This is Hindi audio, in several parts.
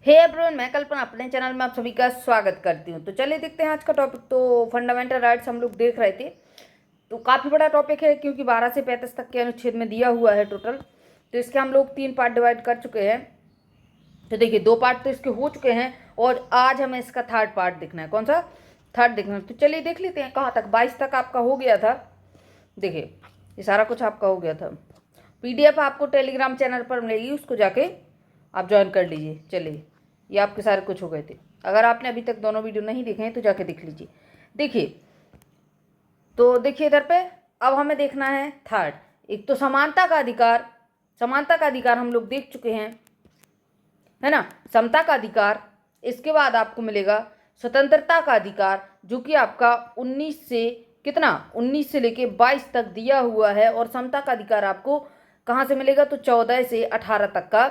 हे एवरीवन, मैं कल्पना अपने चैनल में आप सभी का स्वागत करती हूँ। तो चलिए देखते हैं आज का टॉपिक। तो फंडामेंटल राइट्स हम लोग देख रहे थे। तो काफ़ी बड़ा टॉपिक है क्योंकि 12 से 35 तक के अनुच्छेद में दिया हुआ है टोटल। तो इसके हम लोग 3 पार्ट डिवाइड कर चुके हैं। तो देखिए 2 पार्ट तो इसके हो चुके हैं और आज हमें इसका थर्ड पार्ट देखना है। कौन सा? थर्ड देखना है। तो चलिए देख लेते हैं कहाँ तक। 22 तक आपका हो गया था। देखिए ये सारा कुछ आपका हो गया था। PDF आपको टेलीग्राम चैनल पर मिलेगी, उसको जाके आप ज्वाइन कर लीजिए। चलिए ये आपके सारे कुछ हो गए थे। अगर आपने अभी तक दोनों वीडियो नहीं देखे हैं तो जाके देख लीजिए। देखिए तो देखिए इधर पे अब हमें देखना है थर्ड। एक तो समानता का अधिकार, समानता का अधिकार हम लोग देख चुके हैं, है ना। समता का अधिकार, इसके बाद आपको मिलेगा स्वतंत्रता का अधिकार, जो कि आपका 19 से कितना 19 से लेके 22 तक दिया हुआ है। और समता का अधिकार आपको कहाँ से मिलेगा? तो 14 से 18 तक का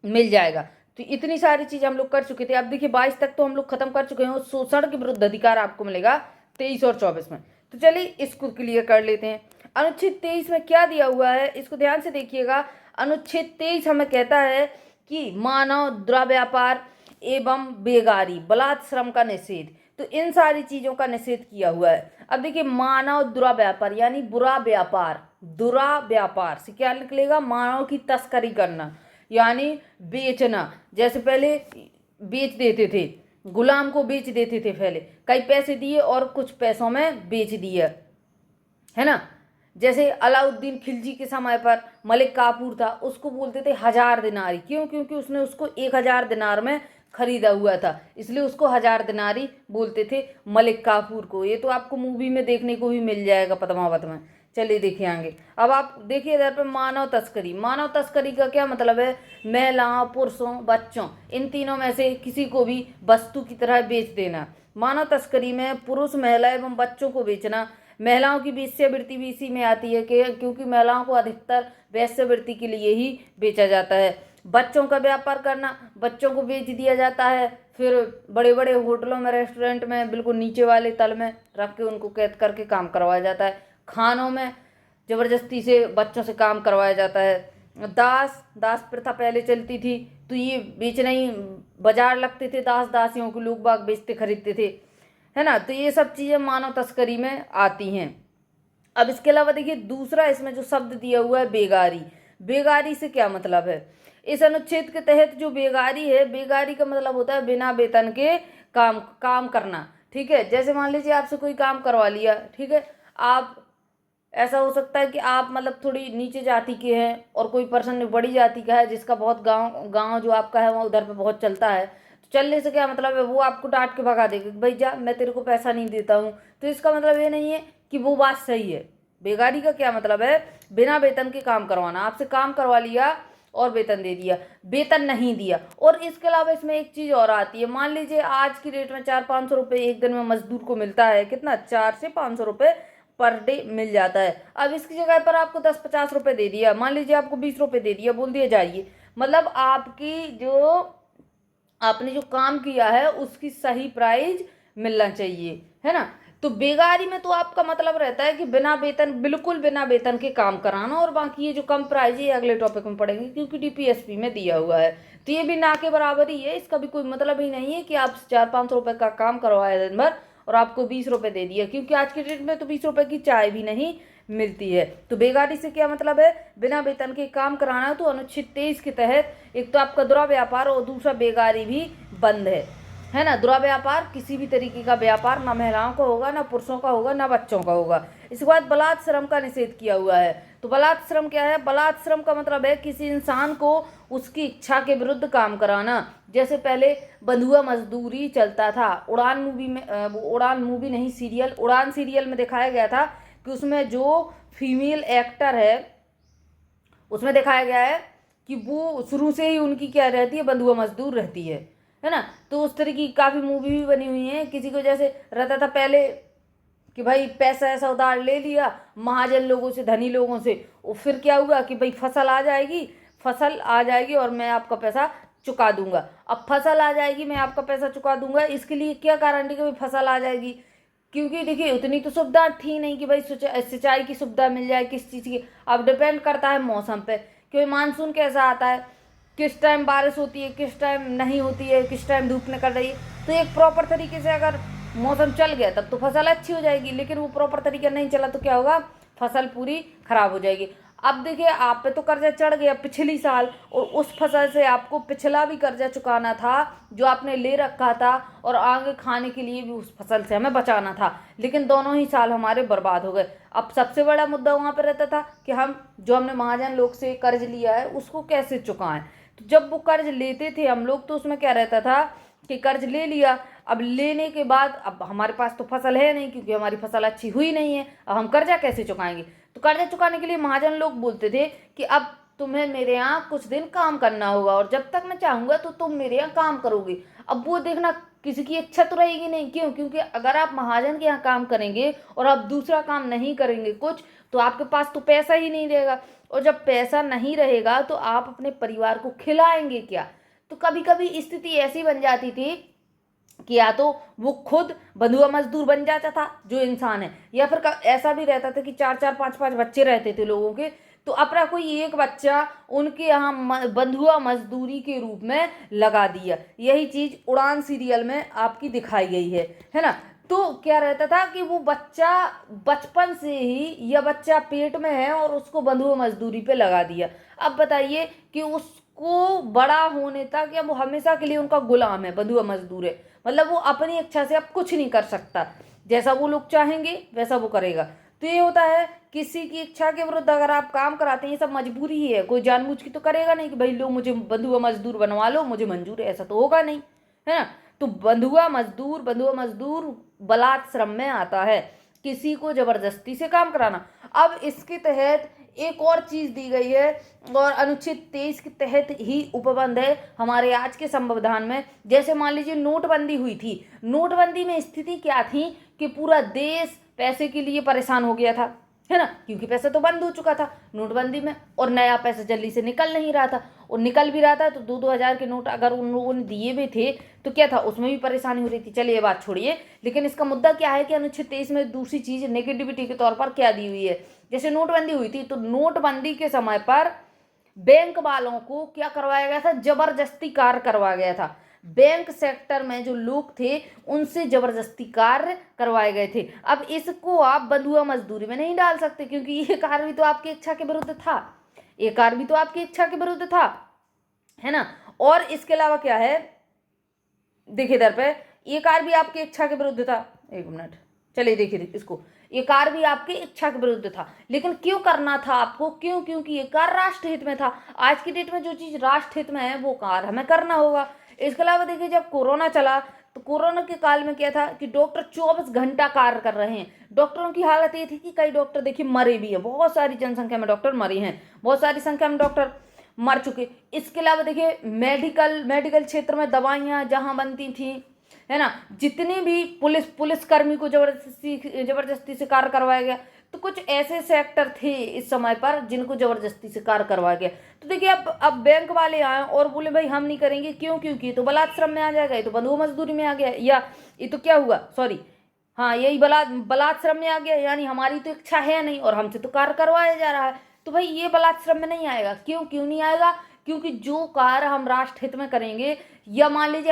मिल जाएगा। तो इतनी सारी चीज हम लोग कर चुके थे। अब देखिए 22 तक तो हम लोग खत्म कर चुके हैं। शोषण के विरुद्ध अधिकार आपको मिलेगा 23 और 24 में। तो चलिए इसको क्लियर कर लेते हैं। अनुच्छेद 23 में क्या दिया हुआ है इसको ध्यान से देखिएगा। अनुच्छेद 23 हमें कहता है कि मानव द्रव्यापार एवं बेगारी बलात् श्रम का निषेध। तो इन सारी चीजों का निषेध किया हुआ है। अब देखिए मानव दुराव्यापार यानी बुरा व्यापार, दुराव्यापार से क्या निकलेगा? मानव की तस्करी करना यानी बेचना। जैसे पहले बेच देते थे, गुलाम को बेच देते थे, पहले कई पैसे दिए और कुछ पैसों में बेच दिया, है ना। जैसे अलाउद्दीन खिलजी के समय पर मलिक काफूर था, उसको बोलते थे 1000 दिनारी। क्यों? क्योंकि उसने उसको 1000 दिनार में खरीदा हुआ था, इसलिए उसको 1000 दिनारी बोलते थे मलिक काफूर को। ये तो आपको मूवी में देखने को भी मिल जाएगा, पद्मावत में। चलिए देखिए आगे। अब आप देखिए इधर पर मानव तस्करी। मानव तस्करी का क्या मतलब है? महिलाओं, पुरुषों, बच्चों, इन तीनों में से किसी को भी वस्तु की तरह बेच देना। मानव तस्करी में पुरुष, महिला एवं बच्चों को बेचना। महिलाओं की वेश्यावृत्ति भी इसी में आती है कि क्योंकि महिलाओं को अधिकतर वेश्यावृत्ति के लिए ही बेचा जाता है। बच्चों का व्यापार करना, बच्चों को बेच दिया जाता है, फिर बड़े बड़े होटलों में, रेस्टोरेंट में बिल्कुल नीचे वाले तल में रख के उनको कैद करके काम करवाया जाता है। खानों में जबरदस्ती से बच्चों से काम करवाया जाता है। दास, दास प्रथा पहले चलती थी, तो ये बेचना ही, बाजार लगते थे दास दासियों को, लोग बाग बेचते खरीदते थे, है ना। तो ये सब चीजें मानव तस्करी में आती हैं। अब इसके अलावा देखिए दूसरा इसमें जो शब्द दिया हुआ है बेगारी। बेगारी से क्या मतलब है? इस अनुच्छेद के तहत जो बेगारी है, बेगारी का मतलब होता है बिना वेतन के काम करना। ठीक है, जैसे मान लीजिए आपसे कोई काम करवा लिया, ठीक है, आप, ऐसा हो सकता है कि आप मतलब थोड़ी नीचे जाति के हैं और कोई पर्सन बड़ी जाति का है जिसका बहुत गांव गांव जो आपका है वो उधर पे बहुत चलता है। तो चलने से क्या मतलब है? वो आपको डांट के भगा देगा कि भाई जा, मैं तेरे को पैसा नहीं देता हूँ। तो इसका मतलब ये नहीं है कि वो बात सही है। बेगारी का क्या मतलब है? बिना वेतन के काम करवाना। आपसे काम करवा लिया और वेतन दे दिया, वेतन नहीं दिया। और इसके अलावा इसमें एक चीज और आती है। मान लीजिए आज की डेट में 400-500 रुपये एक दिन में मजदूर को मिलता है। कितना? 400 से 500 रुपये पर डे मिल जाता है। अब इसकी जगह पर आपको 10-50 रुपये दे दिया, मान लीजिए आपको 20 रुपये दे दिया, बोल दिया जाइए, मतलब आपकी जो आपने जो काम किया है उसकी सही प्राइस मिलना चाहिए, है ना। तो बेगारी में तो आपका मतलब रहता है कि बिना वेतन, बिल्कुल बिना वेतन के काम कराना। और बाकी ये जो कम प्राइस है ये अगले टॉपिक में पढ़ेंगे क्योंकि DPSP में दिया हुआ है। तो ये भी ना के बराबर ही है। इसका भी कोई मतलब ही नहीं है कि आप 400-500 रुपये का काम करवाए दिन भर और आपको 20 रुपये दे दिया, क्योंकि आज के डेट में तो 20 रुपये की चाय भी नहीं मिलती है। तो बेगारी से क्या मतलब है? बिना वेतन के काम कराना। तो अनुच्छेद 23 के तहत एक तो आपका दुराव्यापार और दूसरा बेगारी भी बंद है ना। दुराव्यापार किसी भी तरीके का व्यापार ना महिलाओं का होगा, ना पुरुषों का होगा, ना बच्चों का होगा। इसके बाद बलात् श्रम का निषेध किया हुआ है। तो बलात् श्रम क्या है? बलात् श्रम का मतलब है किसी इंसान को उसकी इच्छा के विरुद्ध काम कराना। जैसे पहले बंधुआ मजदूरी चलता था। उड़ान मूवी में, उड़ान मूवी नहीं, सीरियल, उड़ान सीरियल में दिखाया गया था कि उसमें जो फीमेल एक्टर है उसमें दिखाया गया है कि वो शुरू से ही उनकी क्या रहती है? बंधुआ मजदूर रहती है ना। तो उस तरह की काफी मूवी भी बनी हुई है। किसी को जैसे रहता था पहले कि भाई पैसा ऐसा उधार ले लिया महाजन लोगों से, धनी लोगों से, और फिर क्या हुआ कि भाई फसल आ जाएगी, फसल आ जाएगी और मैं आपका पैसा चुका दूंगा। अब फसल आ जाएगी, मैं आपका पैसा चुका दूंगा, इसके लिए क्या गारंटी कि भाई फसल आ जाएगी? क्योंकि देखिए उतनी तो सुविधा थी नहीं कि भाई सिंचाई की सुविधा मिल जाए किस चीज़ की। अब डिपेंड करता है मौसम पे, क्योंकि मानसून कैसा आता है, किस टाइम बारिश होती है, किस टाइम नहीं होती है, किस टाइम धूप निकल रही है। तो एक प्रॉपर तरीके से अगर मौसम चल गया तब तो फसल अच्छी हो जाएगी, लेकिन वो प्रॉपर तरीका नहीं चला तो क्या होगा, फसल पूरी खराब हो जाएगी। अब देखिए आप पे तो कर्जा चढ़ गया पिछली साल, और उस फसल से आपको पिछला भी कर्जा चुकाना था जो आपने ले रखा था, और आगे खाने के लिए भी उस फसल से हमें बचाना था, लेकिन दोनों ही साल हमारे बर्बाद हो गए। अब सबसे बड़ा मुद्दा वहाँ पर रहता था कि हम जो हमने महाजन लोग से कर्ज लिया है उसको कैसे चुकाएं। तो जब वो कर्ज लेते थे हम लोग तो उसमें क्या रहता था कि कर्ज ले लिया, अब लेने के बाद अब हमारे पास तो फसल है नहीं क्योंकि हमारी फसल अच्छी हुई नहीं है, अब हम कर्जा कैसे चुकाएंगे। तो कर्जा चुकाने के लिए महाजन लोग बोलते थे कि अब तुम्हें मेरे यहाँ कुछ दिन काम करना होगा, और जब तक मैं चाहूंगा तो तुम मेरे यहाँ काम करोगे। अब वो देखना किसी की इच्छा तो रहेगी नहीं, क्यों, क्योंकि अगर आप महाजन के यहाँ काम करेंगे और आप दूसरा काम नहीं करेंगे कुछ, तो आपके पास तो पैसा ही नहीं रहेगा, और जब पैसा नहीं रहेगा तो आप अपने परिवार को खिलाएंगे क्या। तो कभी कभी स्थिति ऐसी बन जाती थी कि या तो वो खुद बंधुआ मजदूर बन जाता था जो इंसान है, या फिर ऐसा भी रहता था कि 4-4 5-5 बच्चे रहते थे लोगों के, तो अपना कोई एक बच्चा उनके यहाँ बंधुआ मजदूरी के रूप में लगा दिया। यही चीज उड़ान सीरियल में आपकी दिखाई गई है ना। तो क्या रहता था कि वो बच्चा बचपन से ही, या बच्चा पेट में है और उसको बंधुआ मजदूरी पे लगा दिया। अब बताइए कि उसको बड़ा होने तक या वो हमेशा के लिए उनका गुलाम है, बंधुआ मजदूर है, मतलब वो अपनी इच्छा से अब कुछ नहीं कर सकता, जैसा वो लोग चाहेंगे वैसा वो करेगा। तो ये होता है किसी की इच्छा के विरुद्ध अगर आप काम कराते हैं, ये सब मजबूरी ही है, कोई जानबूझ के तो करेगा नहीं कि भाई लो मुझे बंधुआ मजदूर बनवा लो, मुझे मंजूर है, ऐसा तो होगा नहीं, है ना। तो बंधुआ मजदूर बलात्श्रम में आता है, किसी को जबरदस्ती से काम कराना। अब इसके तहत एक और चीज दी गई है, और अनुच्छेद 23 के तहत ही उपबंध है हमारे आज के संविधान में। जैसे मान लीजिए नोटबंदी हुई थी, नोटबंदी में स्थिति क्या थी कि पूरा देश पैसे के लिए परेशान हो गया था, है ना, क्योंकि पैसा तो बंद हो चुका था नोटबंदी में, और नया पैसा जल्दी से निकल नहीं रहा था, और निकल भी रहा था तो 2-2 हजार के नोट अगर उन लोगों ने दिए भी थे तो क्या था, उसमें भी परेशानी हो रही थी। चलिए ये बात छोड़िए, लेकिन इसका मुद्दा क्या है कि अनुच्छेद 23 में दूसरी चीज नेगेटिविटी के तौर पर क्या दी हुई है। जैसे नोटबंदी हुई थी तो नोटबंदी के समय पर बैंक वालों को क्या करवाया गया था, जबरदस्ती कार्य करवाया गया था। बैंक सेक्टर में जो लोग थे उनसे जबरदस्ती कार्य करवाए गए थे। अब इसको आप बंधुआ मजदूरी में नहीं डाल सकते, क्योंकि ये कार्य भी तो आपकी इच्छा के विरुद्ध था, ये कार्य भी तो आपकी इच्छा के विरुद्ध था, है ना। और इसके अलावा क्या है, देखिए इधर पे, ये कार्य भी आपकी इच्छा के विरुद्ध था, एक मिनट, चलिए देखिए इसको, ये कार्य भी आपकी इच्छा के विरुद्ध था, लेकिन क्यों करना था आपको, क्यों, क्योंकि ये कार्य राष्ट्र हित में था। आज की डेट में जो चीज राष्ट्र हित में है वो कार्य हमें करना होगा। इसके अलावा देखिए जब कोरोना चला तो कोरोना के काल में क्या था कि डॉक्टर 24 घंटा कार्य कर रहे हैं। डॉक्टरों की हालत ये थी कि कई डॉक्टर देखिए मरे भी है, बहुत सारी जनसंख्या में डॉक्टर मरे हैं, बहुत सारी संख्या में डॉक्टर मर चुके। इसके अलावा देखिए मेडिकल क्षेत्र में दवाइयाँ जहाँ बनती थी, है ना, जितने भी पुलिसकर्मी को जबरदस्ती से कार्य करवाया गया, तो कुछ ऐसे सेक्टर थे इस समय पर जिनको जबरदस्ती से कार्य करवाया गया। तो देखिए अब बैंक वाले आए और बोले भाई हम नहीं करेंगे, क्यों, क्योंकि ये तो बलात्श्रम में आ जाएगा, ये तो बंधुआ मजदूरी में आ गया, या ये तो क्या हुआ, सॉरी, हाँ यही बलात्श्रम में आ गया, यानी हमारी तो इच्छा है नहीं और हमसे तो कार्य करवाया जा रहा है, तो भाई ये बलात्श्रम में नहीं आएगा। क्यों, क्यों नहीं आएगा, क्योंकि जो कार्य हम राष्ट्र हित में करेंगे, या मान लीजिए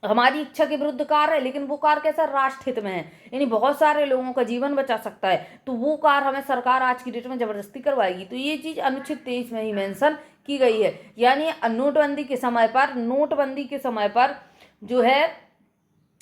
हमारी इच्छा के विरुद्ध कार्य है, लेकिन वो कार्य कैसा, राष्ट्र हित में है, यानी बहुत सारे लोगों का जीवन बचा सकता है, तो वो कार्य हमें सरकार आज की डेट में जबरदस्ती करवाएगी। तो ये चीज अनुच्छेद 23 में ही मेंशन की गई है। यानी नोटबंदी के समय पर जो है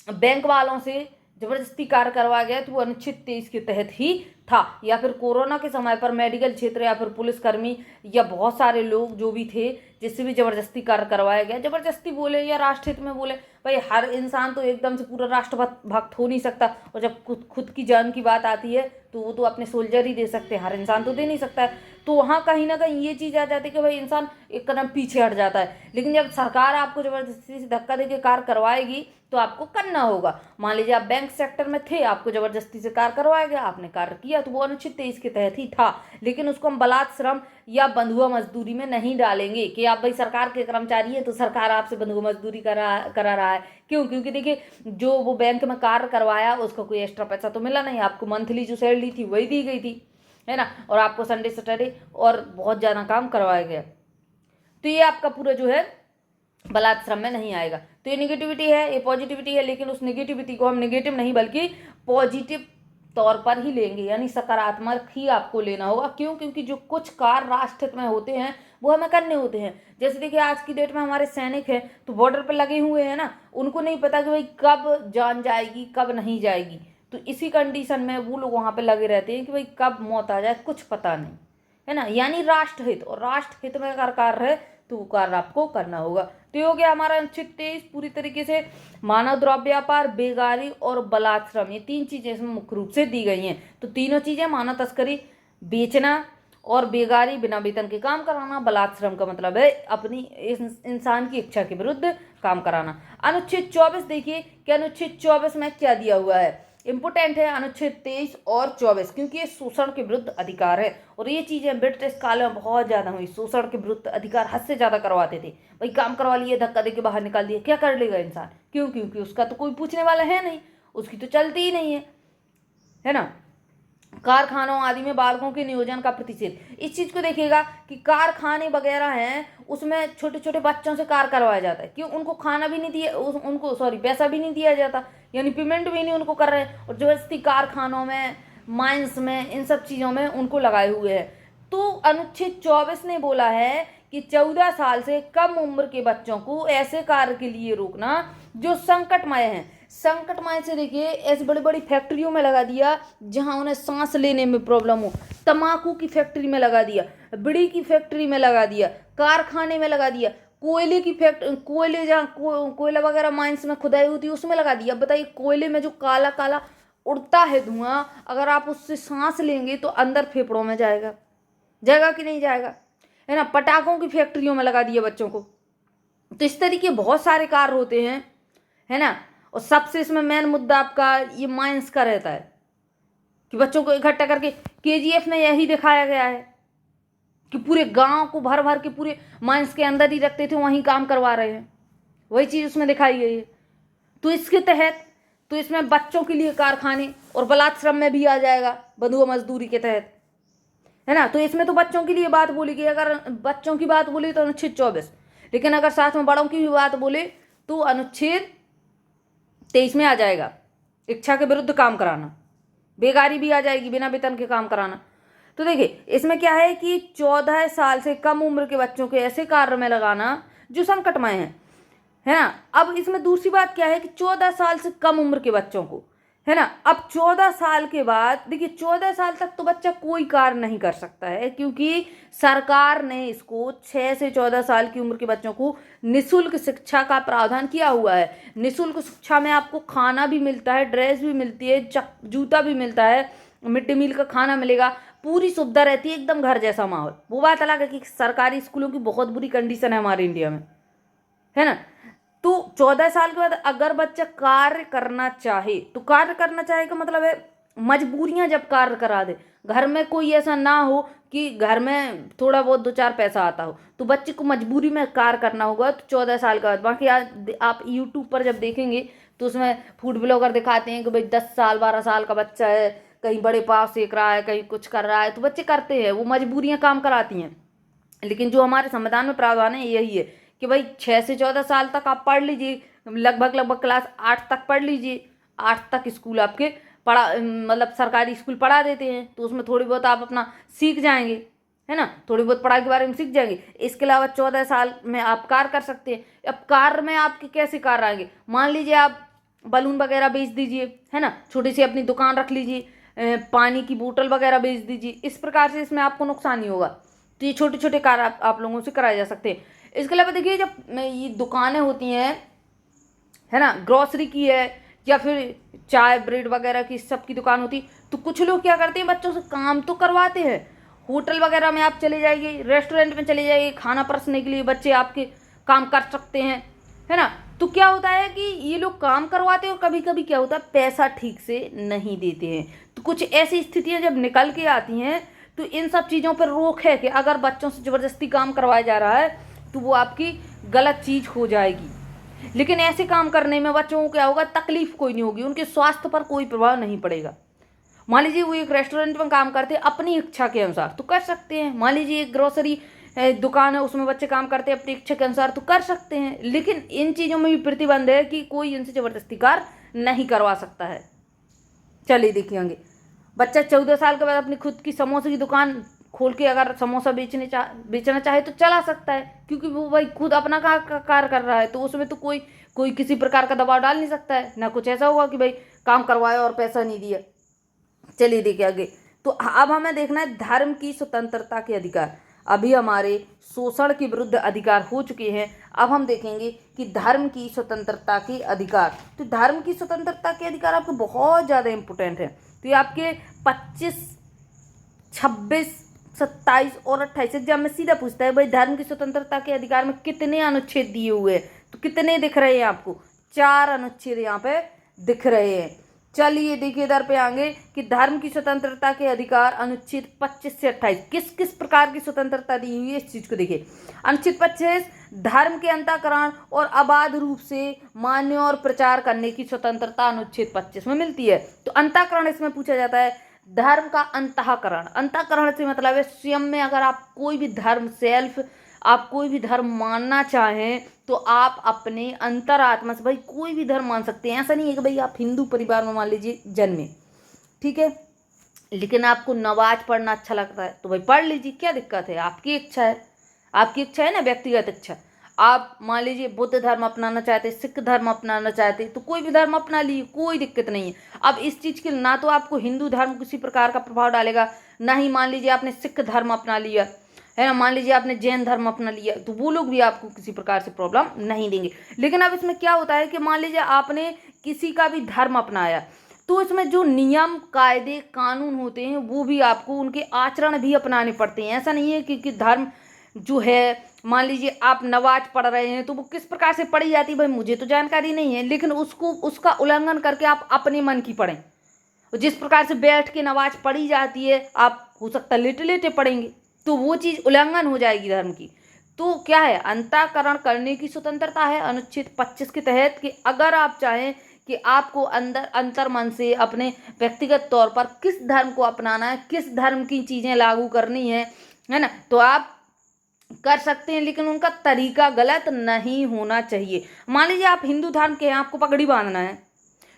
बैंक वालों से जबरदस्ती कार्य करवाया गया तो वो अनुच्छेद 23 के तहत ही था। या फिर कोरोना के समय पर मेडिकल क्षेत्र या फिर पुलिसकर्मी या बहुत सारे लोग जो भी थे जिससे भी जबरदस्ती कार्य करवाया गया, जबरदस्ती बोले या राष्ट्रहित में बोले, भाई हर इंसान तो एकदम से पूरा राष्ट्रभक्त हो नहीं सकता, और जब खुद की जान की बात आती है तो वो तो अपने सोल्जर ही दे सकते हैं, हर इंसान तो दे नहीं सकता है। तो वहाँ कहीं ना कहीं ये चीज़ आ जाती है कि भाई इंसान एक कदम पीछे हट जाता है। लेकिन जब सरकार आपको जबरदस्ती से धक्का देके कार्य करवाएगी तो आपको करना होगा। मान लीजिए आप बैंक सेक्टर में थे, आपको जबरदस्ती से कार्य करवाया गया, आपने कार्य किया, तो वो अनुच्छेद 23 के तहत ही था, लेकिन उसको हम बलात्श्रम या बंधुआ मजदूरी में नहीं डालेंगे कि आप भाई सरकार के कर्मचारी हैं तो सरकार आपसे बंधुआ मजदूरी करा रहा है। क्यों, क्योंकि देखिए जो वो बैंक में कार्य करवाया उसका कोई एक्स्ट्रा पैसा तो मिला नहीं, आपको मंथली जो सैलरी थी वही दी गई थी, है ना, और आपको संडे सैटरडे और बहुत ज़्यादा काम करवाया गया। तो ये आपका पूरा जो है बलात्श्रम में नहीं आएगा। तो ये निगेटिविटी है, ये पॉजिटिविटी है, लेकिन उस निगेटिविटी को हम निगेटिव नहीं बल्कि पॉजिटिव तौर पर ही लेंगे, यानी सकारात्मक ही आपको लेना होगा। क्यों? क्योंकि जो कुछ कार्य राष्ट्र हित में होते हैं वो हमें करने होते हैं। जैसे देखिए आज की डेट में हमारे सैनिक हैं तो बॉर्डर पर लगे हुए हैं ना, उनको नहीं पता कि भाई कब जान जाएगी कब नहीं जाएगी, तो इसी कंडीशन में वो लोग वहाँ पे लगे रहते हैं कि भाई कब मौत आ जाए कुछ पता नहीं, है ना। यानी राष्ट्रहित, और राष्ट्रहित में अगर कार्य है तो वो कार्य आपको करना होगा। तो ये हो गया हमारा अनुच्छेद 23 पूरी तरीके से मानव द्रव्य व्यापार, बेगारी और बलात्श्रम, ये 3 चीजें इसमें मुख्य रूप से दी गई हैं। तो तीनों चीजें, मानव तस्करी, बेचना और बेगारी, बिना वेतन के काम कराना। बलात्श्रम का मतलब है अपनी इंसान की इच्छा के विरुद्ध काम कराना। अनुच्छेद 24 देखिए कि अनुच्छेद 24 में क्या दिया हुआ है, इंपोर्टेंट है अनुच्छेद 23 और 24, क्योंकि ये शोषण के विरुद्ध अधिकार है। और ये चीजें ब्रिटिश काल में बहुत ज्यादा हुई, शोषण के विरुद्ध अधिकार हद से ज्यादा करवाते थे। भाई काम करवा लिए, धक्का दे के बाहर निकाल दिया, क्या कर लेगा इंसान? क्यों? क्योंकि उसका तो कोई पूछने वाला है नहीं, उसकी तो चलती ही नहीं है ना। कारखानों आदि में बालकों के नियोजन का प्रतिषेध, इस चीज को देखिएगा कि कारखाने वगैरह हैं उसमें छोटे छोटे बच्चों से कार्य करवाया जाता है। क्यों? उनको खाना भी नहीं दिया, उनको पैसा भी नहीं दिया जाता, यानी पेमेंट भी नहीं उनको कर रहे हैं, और जबरदस्ती कारखानों में, माइंस में, इन सब चीजों में उनको लगाए हुए हैं। तो अनुच्छेद 24 ने बोला है कि 14 साल से कम उम्र के बच्चों को ऐसे कार्य के लिए रोकना जो संकटमय है। संकटमय से देखिए ऐसी बड़ी बड़ी फैक्ट्रियों में लगा दिया जहां उन्हें सांस लेने में प्रॉब्लम हो, तंबाकू की फैक्ट्री में लगा दिया, बीड़ी की फैक्ट्री में लगा दिया, कारखाने में लगा दिया, कोयले की फैक्ट्री, कोयले जहाँ कोयला वगैरह माइंस में खुदाई होती है उसमें लगा दिया। बताइए कोयले में जो काला काला उड़ता है धुआं, अगर आप उससे सांस लेंगे तो अंदर फेफड़ों में जाएगा, जाएगा कि नहीं जाएगा, है ना। पटाखों की फैक्ट्रियों में लगा दिया बच्चों को। तो इस तरीके बहुत सारे कार्य होते हैं, है ना। और सबसे इसमें मेन मुद्दा आपका ये माइंस का रहता है कि बच्चों को इकट्ठा करके, केजीएफ में यही दिखाया गया है कि पूरे गांव को भर भर के पूरे माइंस के अंदर ही रखते थे, वहीं काम करवा रहे हैं, वही चीज उसमें दिखाई गई है। तो इसके तहत तो इसमें बच्चों के लिए कारखाने और बलात्श्रम में भी आ जाएगा, बंधुआ मजदूरी के तहत, है ना। तो इसमें तो बच्चों के लिए बात बोली गई, अगर बच्चों की बात बोली तो अनुच्छेद 24, लेकिन अगर साथ में बड़ों की भी बात बोले तो अनुच्छेद 23 में आ जाएगा, इच्छा के विरुद्ध काम कराना, बेगारी भी आ जाएगी, बिना वेतन के काम कराना। तो देखिए इसमें क्या है कि 14 साल से कम उम्र के बच्चों को ऐसे कार्य में लगाना जो संकटमय है ना। अब इसमें दूसरी बात क्या है कि 14 साल से कम उम्र के बच्चों को, है ना। अब 14 साल के बाद देखिए 14 साल तक तो बच्चा कोई कार्य नहीं कर सकता है, क्योंकि सरकार ने इसको 6 से 14 साल की उम्र के बच्चों को निःशुल्क शिक्षा का प्रावधान किया हुआ है। निःशुल्क शिक्षा में आपको खाना भी मिलता है, ड्रेस भी मिलती है, जूता भी मिलता है, मिड डे मील का खाना मिलेगा, पूरी सुविधा रहती है, एकदम घर जैसा माहौल। वो बात अलग है कि सरकारी स्कूलों की बहुत बुरी कंडीशन है हमारे इंडिया में, है ना। तो 14 साल के बाद अगर बच्चा कार्य करना चाहे, तो कार्य करना चाहे का मतलब है मजबूरियां जब कार्य करा दे, घर में कोई ऐसा ना हो कि घर में थोड़ा बहुत 2-4 पैसा आता हो, तो बच्चे को मजबूरी में कार्य करना होगा तो 14 साल के बाद। बाकी आप यूट्यूब पर जब देखेंगे तो उसमें फूड ब्लॉगर दिखाते हैं कि भाई 10 साल 12 साल का बच्चा है, कहीं बड़े पाव सेक रहा है, कहीं कुछ कर रहा है, तो बच्चे करते हैं, वो मजबूरियां काम कराती हैं। लेकिन जो हमारे संविधान में प्रावधान है यही है कि भाई 6 से 14 साल तक आप पढ़ लीजिए, लगभग क्लास 8 तक पढ़ लीजिए, 8 तक स्कूल आपके पढ़ा, मतलब सरकारी स्कूल पढ़ा देते हैं, तो उसमें थोड़ी बहुत आप अपना सीख जाएंगे, है ना, थोड़ी बहुत पढ़ाई के बारे में सीख जाएंगे। इसके अलावा 14 साल में आप कार्य कर सकते हैं। अब कार्य में आपके कैसे कार्य आएंगे, मान लीजिए आप बलून वगैरह बेच दीजिए, है ना, छोटी सी अपनी दुकान रख लीजिए, पानी की बोतल वगैरह बेच दीजिए, इस प्रकार से इसमें आपको नुकसान नहीं होगा। तो ये छोटे छोटे कार्य आप लोगों से कराए जा सकते हैं। इसके अलावा देखिए जब ये दुकानें होती हैं, है ना, ग्रोसरी की है या फिर चाय ब्रेड वगैरह की सबकी दुकान होती, तो कुछ लोग क्या करते हैं, बच्चों से काम तो करवाते हैं। होटल वगैरह में आप चले जाइए, रेस्टोरेंट में चले जाइए, खाना परोसने के लिए बच्चे आपके काम कर सकते हैं, है ना। तो क्या होता है कि ये लोग काम करवाते हैं और कभी कभी क्या होता है पैसा ठीक से नहीं देते हैं। तो कुछ ऐसी स्थितियां जब निकल के आती हैं तो इन सब चीज़ों पर रोक है कि अगर बच्चों से ज़बरदस्ती काम करवाया जा रहा है तो वो आपकी गलत चीज़ हो जाएगी। लेकिन ऐसे काम करने में बच्चों को क्या होगा, तकलीफ कोई नहीं होगी, उनके स्वास्थ्य पर कोई प्रभाव नहीं पड़ेगा। मान लीजिए वो एक रेस्टोरेंट में काम करते हैं अपनी इच्छा के अनुसार तो कर सकते हैं। मान लीजिए एक ग्रोसरी दुकान है उसमें बच्चे काम करते हैं अपनी इच्छा के अनुसार तो कर सकते हैं, लेकिन इन चीज़ों में भी प्रतिबंध है कि कोई इनसे ज़बरदस्ती कार्य नहीं करवा सकता है। चलिए देखिएंगे, बच्चा 14 साल के बाद अपनी खुद की समोसे की दुकान खोल के अगर समोसा बेचना चाहे तो चला सकता है, क्योंकि वो भाई खुद अपना कार्य कर रहा है, तो उसमें तो कोई किसी प्रकार का दबाव डाल नहीं सकता है, ना कुछ ऐसा होगा कि भाई काम करवाया और पैसा नहीं दिया। चलिए देखिए आगे, तो अब हमें देखना है धर्म की स्वतंत्रता के अधिकार। अभी हमारे शोषण के विरुद्ध अधिकार हो चुके हैं, अब हम देखेंगे कि धर्म की स्वतंत्रता के अधिकार। तो धर्म की स्वतंत्रता के अधिकार आपके बहुत ज़्यादा इंपॉर्टेंट है। तो ये आपके 25, 26, 27 और 28 एग्जाम में सीधा पूछता है भाई धर्म की स्वतंत्रता के अधिकार में कितने अनुच्छेद दिए हुए हैं। तो कितने दिख रहे हैं आपको? 4 अनुच्छेद यहाँ पे दिख रहे हैं। चलिए देखिए इधर पे आएंगे कि धर्म की स्वतंत्रता के अधिकार अनुच्छेद 25 से 28 किस किस प्रकार की स्वतंत्रता दी हुई है, इस चीज को देखिए। अनुच्छेद 25 धर्म के अंतःकरण और अबाध रूप से मान्य और प्रचार करने की स्वतंत्रता अनुच्छेद 25 में मिलती है। तो अंतःकरण इसमें पूछा जाता है धर्म का अंतःकरण। अंतःकरण से मतलब है स्वयं में अगर आप कोई भी धर्म आप कोई भी धर्म मानना चाहें तो आप अपने अंतरात्मा से भाई कोई भी धर्म मान सकते हैं। ऐसा नहीं है कि भाई आप हिंदू परिवार में मान लीजिए जन्मे, ठीक है, लेकिन आपको नमाज पढ़ना अच्छा लगता है तो भाई पढ़ लीजिए, क्या दिक्कत है? आपकी इच्छा है, आपकी इच्छा है ना, व्यक्तिगत इच्छा। आप मान लीजिए बुद्ध धर्म अपनाना चाहते, सिख धर्म अपनाना चाहते तो कोई भी धर्म अपना लीजिए, कोई दिक्कत नहीं है। अब इस चीज़ के ना तो आपको हिंदू धर्म किसी प्रकार का प्रभाव डालेगा, ना ही मान लीजिए आपने सिख धर्म अपना लिया है ना, मान लीजिए आपने जैन धर्म अपना लिया तो वो लोग भी आपको किसी प्रकार से प्रॉब्लम नहीं देंगे। लेकिन अब इसमें क्या होता है कि मान लीजिए आपने किसी का भी धर्म अपनाया तो इसमें जो नियम कायदे कानून होते हैं वो भी आपको उनके आचरण भी अपनाने पड़ते हैं। ऐसा नहीं है कि धर्म जो है, मान लीजिए आप नमाज पढ़ रहे हैं तो वो किस प्रकार से पढ़ी जाती है भाई मुझे तो जानकारी नहीं है, लेकिन उसका उल्लंघन करके आप अपने मन की पढ़ें। जिस प्रकार से बैठ के नमाज पढ़ी जाती है आप हो सकता है लेटे लेटे पढ़ेंगे तो वो चीज़ उल्लंघन हो जाएगी धर्म की। तो क्या है, अंतःकरण करने की स्वतंत्रता है अनुच्छेद 25 के तहत कि अगर आप चाहें कि आपको अंतर मन से अपने व्यक्तिगत तौर पर किस धर्म को अपनाना है, किस धर्म की चीज़ें लागू करनी है ना, तो आप कर सकते हैं, लेकिन उनका तरीका गलत नहीं होना चाहिए। मान लीजिए आप हिंदू धर्म के हैं, आपको पगड़ी बांधना है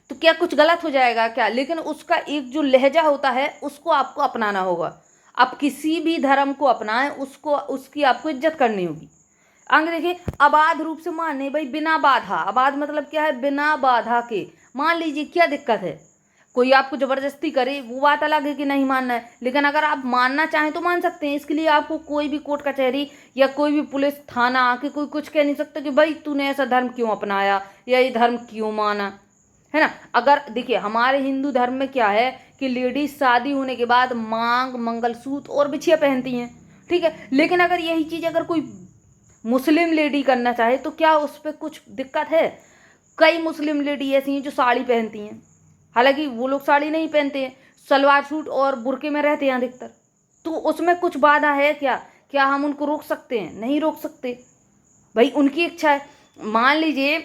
तो क्या कुछ गलत हो जाएगा क्या? लेकिन उसका एक जो लहजा होता है उसको आपको अपनाना होगा। आप किसी भी धर्म को अपनाएं उसकी आपको इज्जत करनी होगी। आगे देखिए, अबाध रूप से मानने, भाई बिना बाधा। अबाध मतलब क्या है? बिना बाधा के। मान लीजिए क्या दिक्कत है, कोई आपको जबरदस्ती करे वो बात अलग है कि नहीं मानना है, लेकिन अगर आप मानना चाहें तो मान सकते हैं। इसके लिए आपको कोई भी कोर्ट कचहरी या कोई भी पुलिस थाना आके कोई कुछ कह नहीं सकता कि भाई तूने ऐसा धर्म क्यों अपनाया या ये धर्म क्यों माना, है ना। अगर देखिए हमारे हिंदू धर्म में क्या है कि लेडीज शादी होने के बाद मांग, मंगलसूत्र और बिछिया पहनती हैं, ठीक है, लेकिन अगर यही चीज़ अगर कोई मुस्लिम लेडी करना चाहे तो क्या उस पर कुछ दिक्कत है? कई मुस्लिम लेडी ऐसी हैं जो साड़ी पहनती हैं, हालांकि वो लोग साड़ी नहीं पहनते हैं, सलवार सूट और बुर्के में रहते हैं अधिकतर, तो उसमें कुछ बाधा है क्या हम उनको रोक सकते हैं? नहीं रोक सकते, भाई उनकी इच्छा है। मान लीजिए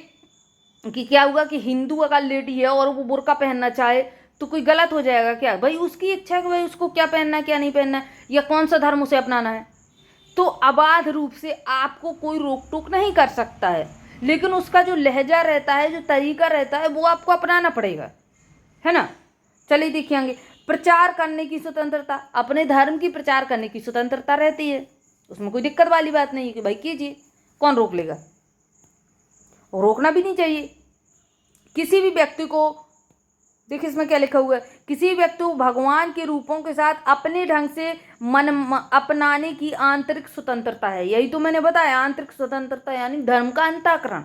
कि क्या हुआ कि हिंदू अगर लेडी है और वो बुर्का पहनना चाहे तो कोई गलत हो जाएगा क्या? भाई उसकी इच्छा है कि भाई उसको क्या पहनना है क्या नहीं पहनना है या कौन सा धर्म उसे अपनाना है। तो अबाध रूप से आपको कोई रोक टोक नहीं कर सकता है, लेकिन उसका जो लहजा रहता है, जो तरीका रहता है, वो आपको अपनाना पड़ेगा, है ना। चलिए देखिएंगे, प्रचार करने की स्वतंत्रता। अपने धर्म की प्रचार करने की स्वतंत्रता रहती है, उसमें कोई दिक्कत वाली बात नहीं है कि भाई कीजिए, कौन रोक लेगा? रोकना भी नहीं चाहिए किसी भी व्यक्ति को। देखिए इसमें क्या लिखा हुआ है, किसी व्यक्ति को भगवान के रूपों के साथ अपने ढंग से अपनाने की आंतरिक स्वतंत्रता है। यही तो मैंने बताया, आंतरिक स्वतंत्रता यानी धर्म का अंतःकरण।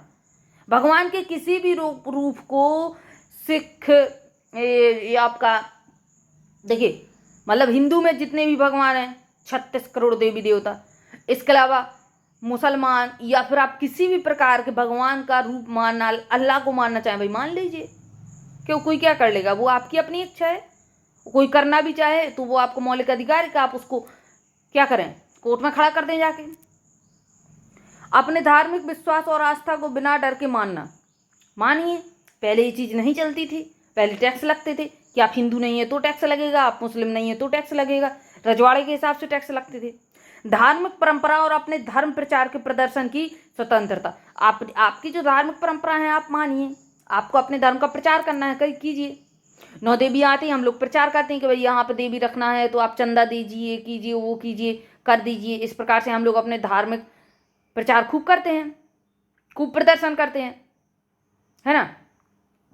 भगवान के किसी भी रूप को सिख ये आपका देखिए मतलब हिंदू में जितने भी भगवान हैं 36 करोड़ देवी देवता, इसके अलावा मुसलमान या फिर आप किसी भी प्रकार के भगवान का रूप मानना, अल्लाह को मानना चाहें भाई मान लीजिए, क्यों कोई क्या कर लेगा? वो आपकी अपनी इच्छा है। कोई करना भी चाहे तो वो आपको मौलिक अधिकार है कि आप उसको क्या करें, कोर्ट में खड़ा कर दें जाके। अपने धार्मिक विश्वास और आस्था को बिना डर के मानना। मानिए पहले ये चीज़ नहीं चलती थी, पहले टैक्स लगते थे कि आप हिंदू नहीं है तो टैक्स लगेगा, आप मुस्लिम नहीं है तो टैक्स लगेगा, रजवाड़े के हिसाब से टैक्स लगते थे। धार्मिक परंपरा और अपने धर्म प्रचार के प्रदर्शन की स्वतंत्रता। आपकी जो धार्मिक परंपरा है आप मानिए, आपको अपने धर्म का प्रचार करना है, कीजिए। 9 देवी आती हैं, हम लोग प्रचार करते हैं कि भाई यहाँ पे देवी रखना है तो आप चंदा दीजिए, कीजिए, वो कीजिए, कर दीजिए। इस प्रकार से हम लोग अपने धार्मिक प्रचार खूब करते हैं, खूब प्रदर्शन करते हैं, है ना।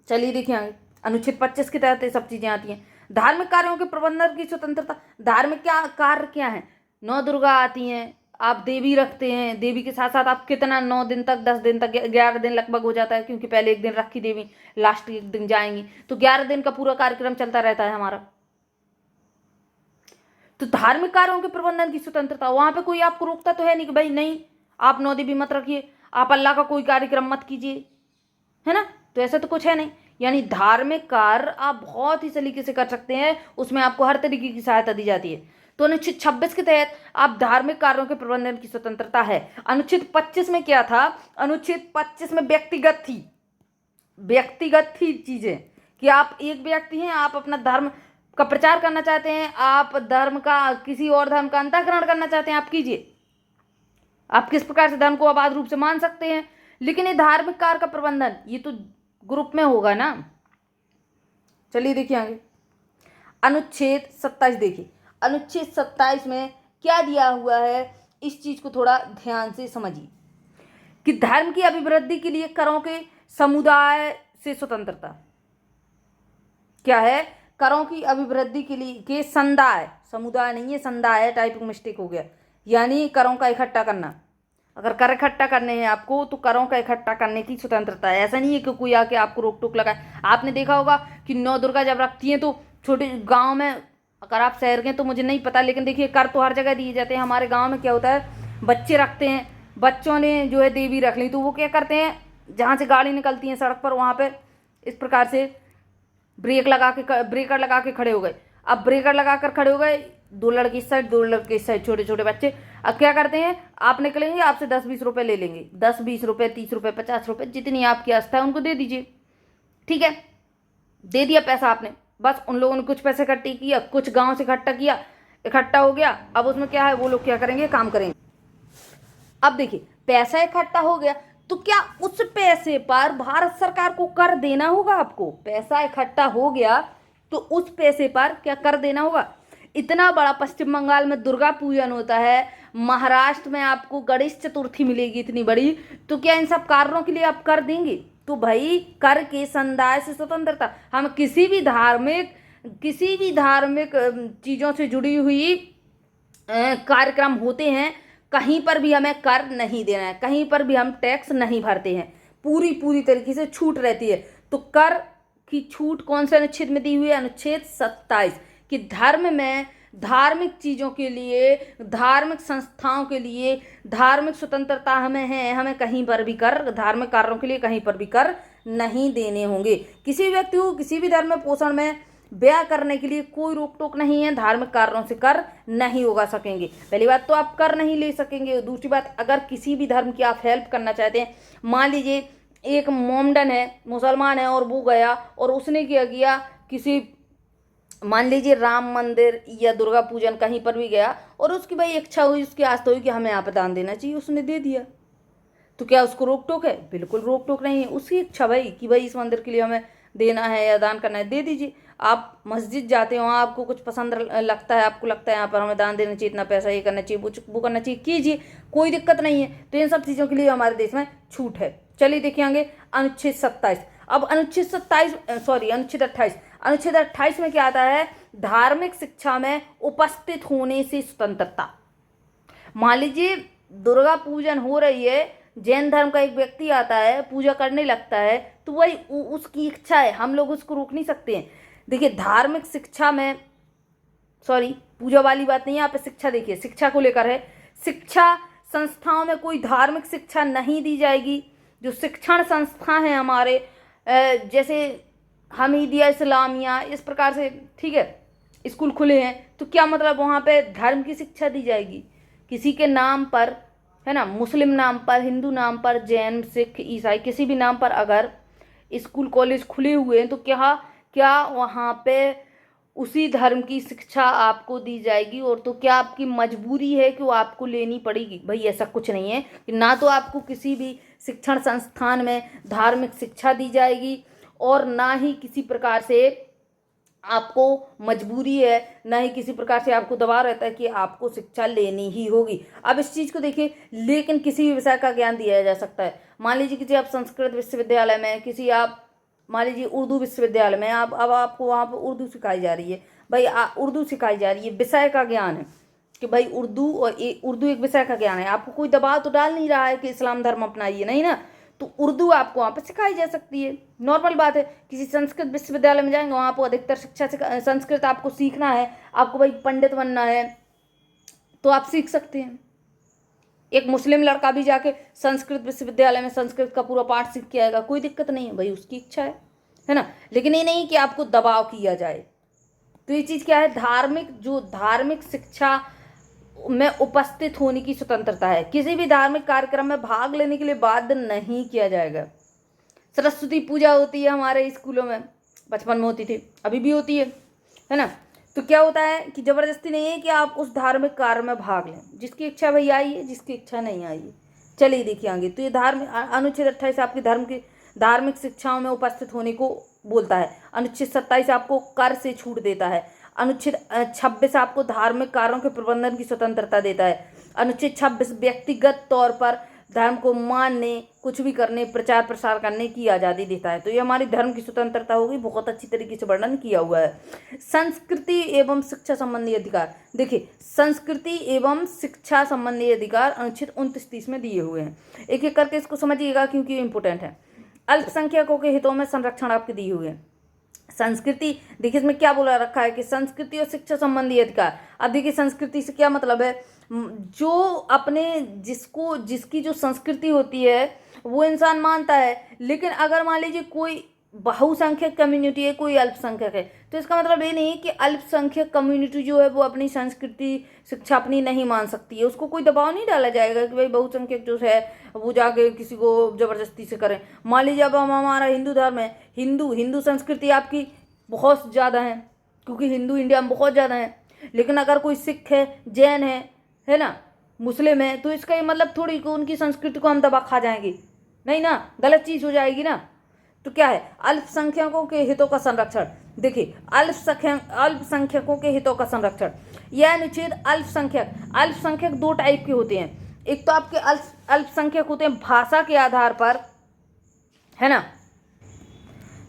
चलिए देखिए आगे, अनुच्छेद 25 के तहत ये सब चीजें आती हैं। धार्मिक कार्यों के प्रबंधन की स्वतंत्रता। धार्मिक कार्य क्या है? 9 दुर्गा आती हैं, आप देवी रखते हैं, देवी के साथ साथ आप कितना 9 दिन तक, 10 दिन तक, 11 दिन लगभग हो जाता है, क्योंकि पहले एक दिन रखी देवी, लास्ट एक दिन जाएंगी, तो 11 दिन का पूरा कार्यक्रम चलता रहता है हमारा। तो धार्मिक कार्यों के प्रबंधन की स्वतंत्रता, वहां पे कोई आपको रोकता तो है नहीं कि भाई नहीं आप 9 देवी मत रखिए, आप अल्लाह का कोई कार्यक्रम मत कीजिए, है ना। तो ऐसा तो कुछ है नहीं, यानी धार्मिक कार्य आप बहुत ही सलीके से कर सकते हैं, उसमें आपको हर तरीके की सहायता दी जाती है। तो अनुच्छेद 26 के तहत आप धार्मिक कार्यों के प्रबंधन की स्वतंत्रता है। अनुच्छेद 25 में क्या था? अनुच्छेद 25 में व्यक्तिगत थी चीजें, कि आप एक व्यक्ति हैं, आप अपना धर्म का प्रचार करना चाहते हैं, आप धर्म का, किसी और धर्म का अंतःकरण करना चाहते हैं, आप कीजिए, आप किस प्रकार से धर्म को अबाध रूप से मान सकते हैं। लेकिन ये धार्मिक कार्य का प्रबंधन ये तो ग्रुप में होगा ना। चलिए देखिए आगे, अनुच्छेद 27 देखिए, अनुच्छेद 27 में क्या दिया हुआ है, इस चीज को थोड़ा ध्यान से समझिए, कि धर्म की अभिवृद्धि के लिए करों के समुदाय से स्वतंत्रता। क्या है? करों की अभिवृद्धि के लिए के संदाय, समुदाय नहीं है, संदाय है, टाइपिंग मिस्टेक हो गया, यानी करों का इकट्ठा करना। अगर कर इकट्ठा करने हैं आपको तो करों का इकट्ठा करने की स्वतंत्रता है। ऐसा नहीं है कि कोई आके आपको रोक टोक लगाए। आपने देखा होगा कि 9 दुर्गा जब रखती हैं तो छोटे गांव में, अगर आप शहर के तो मुझे नहीं पता, लेकिन देखिए कर तो हर जगह दिए जाते हैं। हमारे गांव में क्या होता है, बच्चे रखते हैं, बच्चों ने जो है देवी रख ली, तो वो क्या करते हैं, जहाँ से गाड़ी निकलती है सड़क पर, वहाँ पर इस प्रकार से ब्रेकर लगा के खड़े हो गए। अब ब्रेकर लगा कर खड़े हो गए, 2 लड़के इस साइड, 2 लड़के इस साइड, छोटे छोटे बच्चे। अब क्या करते हैं, आप निकलेंगे, आपसे 10-20 रुपए ले लेंगे, 10-20 रुपए, 30 रुपए, 50 रुपए, जितनी आपकी आस्था है उनको दे दीजिए। ठीक है, दे दिया पैसा आपने, बस उन लोगों ने कुछ पैसे इकट्ठे किया, कुछ गांव से इकट्ठा किया, इकट्ठा हो गया। अब उसमें क्या है, वो लोग क्या करेंगे, काम करेंगे। अब देखिए पैसा इकट्ठा हो गया, तो क्या उस पैसे पर भारत सरकार को कर देना होगा? आपको पैसा इकट्ठा हो गया तो उस पैसे पर क्या कर देना होगा? इतना बड़ा पश्चिम बंगाल में दुर्गा पूजन होता है, महाराष्ट्र में आपको गणेश चतुर्थी मिलेगी इतनी बड़ी, तो क्या इन सब कारणों के लिए आप कर देंगे? तो भाई कर के संदाय से स्वतंत्रता, हम किसी भी धार्मिक चीजों से जुड़ी हुई कार्यक्रम होते हैं, कहीं पर भी हमें कर नहीं देना है, कहीं पर भी हम टैक्स नहीं भरते हैं, पूरी तरीके से छूट रहती है। तो कर की छूट कौन से अनुच्छेद में दी हुई है? अनुच्छेद 27, कि धर्म में धार्मिक चीज़ों के लिए, धार्मिक संस्थाओं के लिए धार्मिक स्वतंत्रता हमें है, हमें कहीं पर भी कर, धार्मिक कार्यों के लिए कहीं पर भी कर नहीं देने होंगे। किसी व्यक्ति को किसी भी धर्म में पोषण में व्यय करने के लिए कोई रोक टोक नहीं है, धार्मिक कार्यों से कर नहीं उगा सकेंगे। पहली बात तो आप कर नहीं ले सकेंगे। दूसरी बात, अगर किसी भी धर्म की आप हेल्प करना चाहते हैं, मान लीजिए एक मोमडन है, मुसलमान है, और वो गया और उसने क्या किया, किसी मान लीजिए राम मंदिर या दुर्गा पूजन कहीं पर भी गया और उसकी भाई इच्छा हुई, उसकी आस्था हुई कि हमें यहाँ पर दान देना चाहिए, उसने दे दिया, तो क्या उसको रोक टोक है? बिल्कुल रोक टोक नहीं है। उसकी इच्छा भाई कि भाई इस मंदिर के लिए हमें देना है या दान करना है, दे दीजिए। आप मस्जिद जाते हो, आपको कुछ पसंद लगता है, आपको लगता है यहाँ पर हमें दान देना चाहिए, इतना पैसा ये करना चाहिए, वो करना चाहिए, कीजिए, कोई दिक्कत नहीं है। तो इन सब चीज़ों के लिए हमारे देश में छूट है। चलिए देखिए आगे, अनुच्छेद 27। अब अनुच्छेद 28, अनुच्छेद 28 में क्या आता है? धार्मिक शिक्षा में उपस्थित होने से स्वतंत्रता। मान लीजिए दुर्गा पूजन हो रही है, जैन धर्म का एक व्यक्ति आता है, पूजा करने लगता है, तो वही उसकी इच्छा है, हम लोग उसको रोक नहीं सकते हैं। देखिए धार्मिक शिक्षा में, पूजा वाली बात नहीं है यहाँ पे, शिक्षा देखिए, शिक्षा को लेकर है। शिक्षा संस्थाओं में कोई धार्मिक शिक्षा नहीं दी जाएगी। जो शिक्षण संस्था है हमारे, जैसे हमीदिया, इस्लामिया, इस प्रकार से, ठीक है, स्कूल खुले हैं, तो क्या मतलब वहाँ पे धर्म की शिक्षा दी जाएगी? किसी के नाम पर, है ना, मुस्लिम नाम पर, हिंदू नाम पर, जैन, सिख, ईसाई, किसी भी नाम पर अगर स्कूल कॉलेज खुले हुए हैं, तो क्या वहाँ पे उसी धर्म की शिक्षा आपको दी जाएगी। और तो क्या आपकी मजबूरी है कि वो आपको लेनी पड़ेगी? भाई ऐसा कुछ नहीं है कि ना तो आपको किसी भी शिक्षण संस्थान में धार्मिक शिक्षा दी जाएगी और ना ही किसी प्रकार से आपको मजबूरी है, ना ही किसी प्रकार से आपको दबाव रहता है कि आपको शिक्षा लेनी ही होगी। अब इस चीज़ को देखिए, लेकिन किसी भी विषय का ज्ञान दिया जा सकता है। मान लीजिए किसी आप संस्कृत विश्वविद्यालय में, किसी आप मान लीजिए उर्दू विश्वविद्यालय में, आप अब आपको वहाँ पर उर्दू सिखाई जा रही है। भाई उर्दू सिखाई जा रही है, विषय का ज्ञान है कि भाई उर्दू, और उर्दू एक विषय का ज्ञान है। आपको कोई दबाव तो डाल नहीं रहा है कि इस्लाम धर्म अपनाइए, नहीं ना। तो उर्दू आपको वहाँ पर सिखाई जा सकती है, नॉर्मल बात है। किसी संस्कृत विश्वविद्यालय में जाएंगे, वहाँ पर अधिकतर शिक्षा से संस्कृत आपको सीखना है, आपको भाई पंडित बनना है तो आप सीख सकते हैं। एक मुस्लिम लड़का भी जाके संस्कृत विश्वविद्यालय में संस्कृत का पूरा पाठ सीख के आएगा, कोई दिक्कत नहीं है, भाई उसकी इच्छा है ना। लेकिन ये नहीं कि आपको दबाव किया जाए। तो ये चीज़ क्या है, धार्मिक शिक्षा में उपस्थित होने की स्वतंत्रता है। किसी भी धार्मिक कार्यक्रम में भाग लेने के लिए बाध्य नहीं किया जाएगा। सरस्वती पूजा होती है हमारे स्कूलों में, बचपन में होती थी, अभी भी होती है ना। तो क्या होता है कि जबरदस्ती नहीं है कि आप उस धार्मिक कार्य में भाग लें, जिसकी इच्छा भाई आई है, जिसकी इच्छा नहीं आई है। चलिए देखिए आगे। तो ये धार्मिक अनुच्छेद 28 आपकी धार्मिक शिक्षाओं में उपस्थित होने को बोलता है। अनुच्छेद 27 आपको कर से छूट देता है। अनुच्छेद 26 आपको धार्मिक कार्यों के प्रबंधन की स्वतंत्रता देता है। अनुच्छेद 26 व्यक्तिगत तौर पर धर्म को मानने, कुछ भी करने, प्रचार प्रसार करने की आज़ादी देता है। तो ये हमारी धर्म की स्वतंत्रता होगी, बहुत अच्छी तरीके से वर्णन किया हुआ है। संस्कृति एवं शिक्षा संबंधी अधिकार, देखिए संस्कृति एवं शिक्षा संबंधी अधिकार अनुच्छेद 29-30 में दिए हुए हैं। एक एक करके इसको समझिएगा क्योंकि इम्पोर्टेंट है। अल्पसंख्यकों के हितों में संरक्षण आपके दिए हुए हैं। संस्कृति, देखिए इसमें क्या बोला रखा है कि संस्कृति और शिक्षा संबंधी अधिकार। अब देखिए संस्कृति से क्या मतलब है, जो अपने जिसकी जो संस्कृति होती है वो इंसान मानता है। लेकिन अगर मान लीजिए कोई बहुसंख्यक कम्युनिटी है, कोई अल्पसंख्यक है, तो इसका मतलब ये नहीं कि अल्पसंख्यक कम्युनिटी जो है वो अपनी संस्कृति शिक्षा अपनी नहीं मान सकती है। उसको कोई दबाव नहीं डाला जाएगा कि भाई बहुसंख्यक जो है वो जाके किसी को जबरदस्ती से करें। मान लीजिए अब हमारा हिंदू धर्म है, हिंदू संस्कृति आपकी बहुत ज़्यादा है, क्योंकि हिंदू इंडिया में बहुत ज़्यादा है। लेकिन अगर कोई सिख है, जैन है ना, मुस्लिम है, तो इसका ये मतलब थोड़ी कि उनकी संस्कृति को हम दबा खा जाएंगे, नहीं ना, गलत चीज़ हो जाएगी ना। तो क्या है, अल्पसंख्यकों के हितों का संरक्षण। देखिए अल्पसंख्यकों के हितों का संरक्षण, यह अनुच्छेद अल्पसंख्यक दो टाइप के होते हैं। एक तो आपके अल्पसंख्यक होते हैं भाषा के आधार पर, है ना।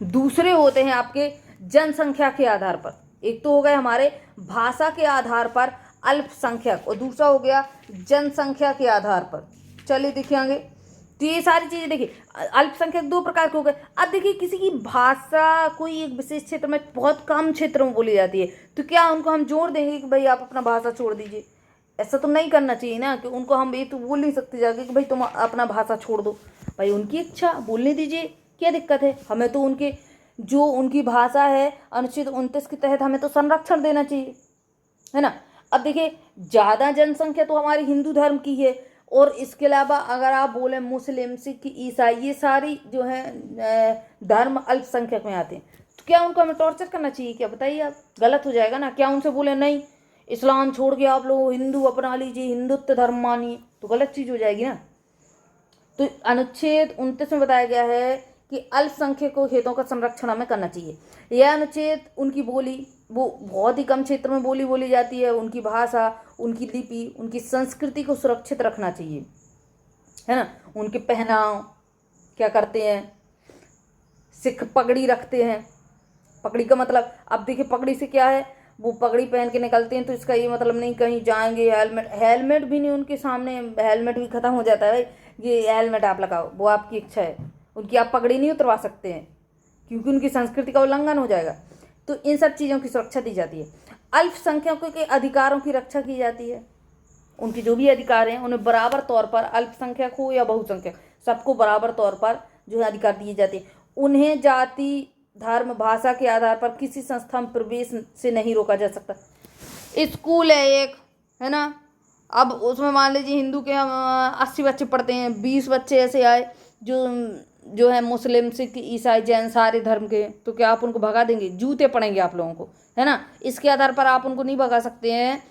दूसरे होते हैं आपके जनसंख्या के आधार पर। एक तो हो गए हमारे भाषा के आधार पर अल्पसंख्यक, और दूसरा हो गया जनसंख्या के आधार पर। चलिए देखिए आगे। तो ये सारी चीज़ें देखिए, अल्पसंख्यक दो प्रकार के हो गए। अब देखिए किसी की भाषा कोई एक विशेष क्षेत्र में, बहुत कम क्षेत्रों में बोली जाती है, तो क्या उनको हम जोड़ देंगे कि भाई आप अपना भाषा छोड़ दीजिए? ऐसा तो नहीं करना चाहिए ना, कि उनको हम ये तो बोल नहीं सकते जाके कि भाई तुम अपना भाषा छोड़ दो। भाई उनकी इच्छा, बोलने दीजिए, क्या दिक्कत है? हमें तो उनकी भाषा है अनुच्छेद 29 के तहत हमें तो संरक्षण देना चाहिए, है ना। अब देखिए ज़्यादा जनसंख्या तो हमारी हिंदू धर्म की है, और इसके अलावा अगर आप बोले मुस्लिम, सिख, ईसाई, ये सारी जो है धर्म अल्पसंख्यक में आते हैं। तो क्या उनको हमें टॉर्चर करना चाहिए क्या? बताइए आप, गलत हो जाएगा ना। क्या उनसे बोले नहीं इस्लाम छोड़ के आप लोग हिंदू अपना लीजिए, हिंदुत्व धर्म मानिए, तो गलत चीज़ हो जाएगी ना। तो अनुच्छेद 29 में बताया गया है कि अल्पसंख्यकों हितों का संरक्षण हमें करना चाहिए। यह अनुच्छेद उनकी बोली, वो बहुत ही कम क्षेत्र में बोली जाती है, उनकी भाषा, उनकी लिपि, उनकी संस्कृति को सुरक्षित रखना चाहिए, है ना। उनके पहनाव क्या करते हैं, सिख पगड़ी रखते हैं। पगड़ी का मतलब, अब देखिए पगड़ी से क्या है, वो पगड़ी पहन के निकलते हैं, तो इसका ये मतलब नहीं कहीं जाएंगे हेलमेट भी नहीं उनके सामने, हेलमेट भी खत्म हो जाता है, ये हेलमेट आप लगाओ, वो आपकी इच्छा है, उनकी आप पगड़ी नहीं उतरवा सकते हैं, क्योंकि उनकी संस्कृति का उल्लंघन हो जाएगा। तो इन सब चीज़ों की सुरक्षा दी जाती है। अल्पसंख्यकों के अधिकारों की रक्षा की जाती है। उनके जो भी अधिकार हैं उन्हें बराबर तौर पर, अल्पसंख्यक हो या बहुसंख्यक, सबको बराबर तौर पर जो है अधिकार दिए जाते हैं। उन्हें जाति, धर्म, भाषा के आधार पर किसी संस्था में प्रवेश से नहीं रोका जा सकता। स्कूल है एक, है ना, अब उसमें मान लीजिए हिंदू के 80 बच्चे पढ़ते हैं, 20 बच्चे ऐसे आए जो जो है मुस्लिम, सिख, ईसाई, जैन, सारे धर्म के, तो क्या आप उनको भगा देंगे? जूते पड़ेंगे आप लोगों को, है ना। इसके आधार पर आप उनको नहीं भगा सकते हैं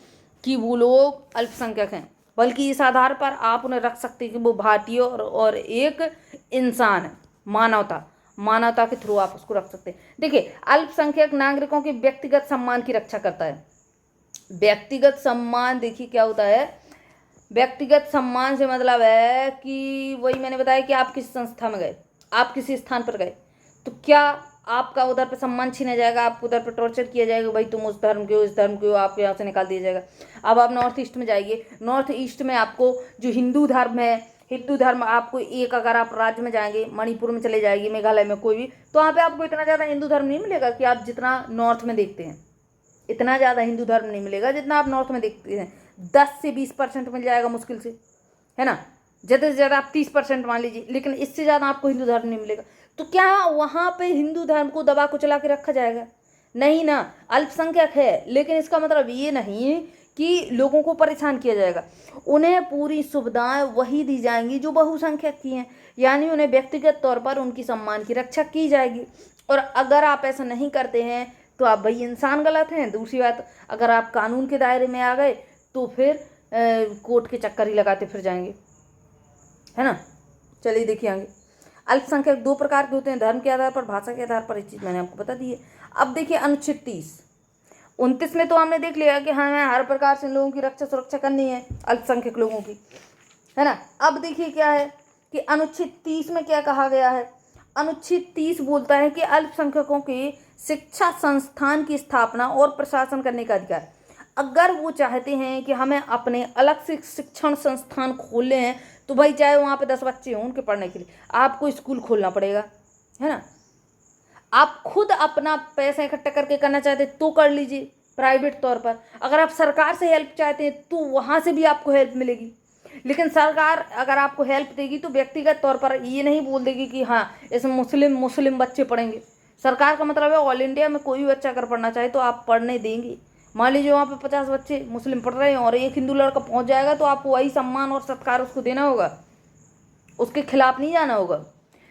कि वो लोग अल्पसंख्यक हैं, बल्कि इस आधार पर आप उन्हें रख सकते हैं कि वो भारतीय और एक इंसान है। मानवता के थ्रू आप उसको रख सकते हैं। देखिए, अल्पसंख्यक नागरिकों के व्यक्तिगत सम्मान की रक्षा करता है। व्यक्तिगत सम्मान, देखिए क्या होता है, व्यक्तिगत सम्मान से मतलब है कि वही मैंने बताया कि आप किसी संस्था में गए, आप किसी स्थान पर गए, तो क्या आपका उधर पे सम्मान छीना जाएगा? आपको उधर पे टॉर्चर किया जाएगा, भाई तुम उस धर्म के हो, इस धर्म के हो, आपको यहाँ से निकाल दिया जाएगा। अब आप नॉर्थ ईस्ट में जाइए, नॉर्थ ईस्ट में आपको जो हिंदू धर्म है, हिंदू धर्म आपको एक, अगर आप राज्य में जाएंगे, मणिपुर में चले जाएंगे, मेघालय में कोई भी, तो वहाँ पे आपको इतना ज़्यादा हिंदू धर्म नहीं मिलेगा कि आप जितना नॉर्थ में देखते हैं, इतना ज़्यादा हिंदू धर्म नहीं मिलेगा जितना आप नॉर्थ में देखते हैं। 10 से 20% मिल जाएगा मुश्किल से, है ना। ज़्यादा से ज़्यादा आप 30% मान लीजिए, लेकिन इससे ज़्यादा आपको हिंदू धर्म नहीं मिलेगा। तो क्या वहाँ पे हिंदू धर्म को दबा कुचला के रखा जाएगा? नहीं ना। अल्पसंख्यक है, लेकिन इसका मतलब ये नहीं कि लोगों को परेशान किया जाएगा। उन्हें पूरी सुविधाएं वही दी जाएंगी जो बहुसंख्यक की हैं, यानी उन्हें व्यक्तिगत तौर पर उनकी सम्मान की रक्षा की जाएगी। और अगर आप ऐसा नहीं करते हैं तो आप भाई इंसान गलत हैं। दूसरी बात, अगर आप कानून के दायरे में आ गए तो फिर कोर्ट के चक्कर ही लगाते फिर जाएंगे, है ना। चलिए देखिए आगे। अल्पसंख्यक 2 प्रकार के होते हैं, धर्म के आधार पर, भाषा के आधार पर। इस चीज़ मैंने आपको बता दी है। अब देखिए अनुच्छेद 30-29 में तो हमने देख लिया कि हमें हर प्रकार से लोगों की रक्षा सुरक्षा करनी है, अल्पसंख्यक लोगों की, है ना। अब देखिए क्या है कि अनुच्छेद 30 में क्या कहा गया है। अनुच्छेद 30 बोलता है कि अल्पसंख्यकों के शिक्षा संस्थान की स्थापना और प्रशासन करने का अधिकार। अगर वो चाहते हैं कि हमें अपने अलग से शिक्षण संस्थान खोलने हैं, तो भाई चाहे वहाँ पे 10 बच्चे हों उनके पढ़ने के लिए, आपको स्कूल खोलना पड़ेगा, है ना। आप खुद अपना पैसा इकट्ठा करके करना चाहते तो कर लीजिए प्राइवेट तौर पर। अगर आप सरकार से हेल्प चाहते हैं तो वहाँ से भी आपको हेल्प मिलेगी, लेकिन सरकार अगर आपको हेल्प देगी तो व्यक्तिगत तौर पर ये नहीं बोल देगी कि हाँ इसमें मुस्लिम बच्चे पढ़ेंगे। सरकार का मतलब है ऑल इंडिया में कोई भी बच्चा अगर पढ़ना चाहे तो आप पढ़ने देंगे। मान लीजिए वहाँ पे 50 बच्चे मुस्लिम पढ़ रहे हैं और एक हिंदू लड़का पहुँच जाएगा, तो आपको वही सम्मान और सत्कार उसको देना होगा, उसके खिलाफ नहीं जाना होगा,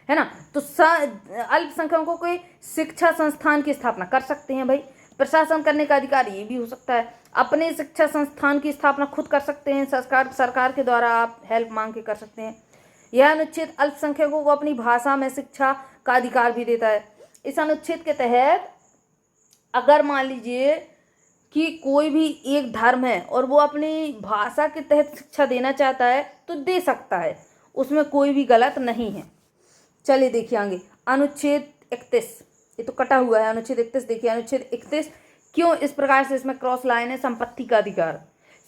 है ना। तो अल्पसंख्यकों को शिक्षा संस्थान की स्थापना कर सकते हैं भाई। प्रशासन करने का अधिकार ये भी हो सकता है, अपने शिक्षा संस्थान की स्थापना खुद कर सकते हैं, सरकार के द्वारा आप हेल्प मांग के कर सकते हैं। यह अनुच्छेद अल्पसंख्यकों को अपनी भाषा में शिक्षा का अधिकार भी देता है। इस अनुच्छेद के तहत अगर मान लीजिए कि कोई भी एक धर्म है और वो अपनी भाषा के तहत शिक्षा देना चाहता है तो दे सकता है, उसमें कोई भी गलत नहीं है। चलिए देखिए आगे अनुच्छेद 31, ये तो कटा हुआ है। अनुच्छेद 31 देखिए, अनुच्छेद 31 क्यों इस प्रकार से इसमें क्रॉस लाइन है। संपत्ति का अधिकार,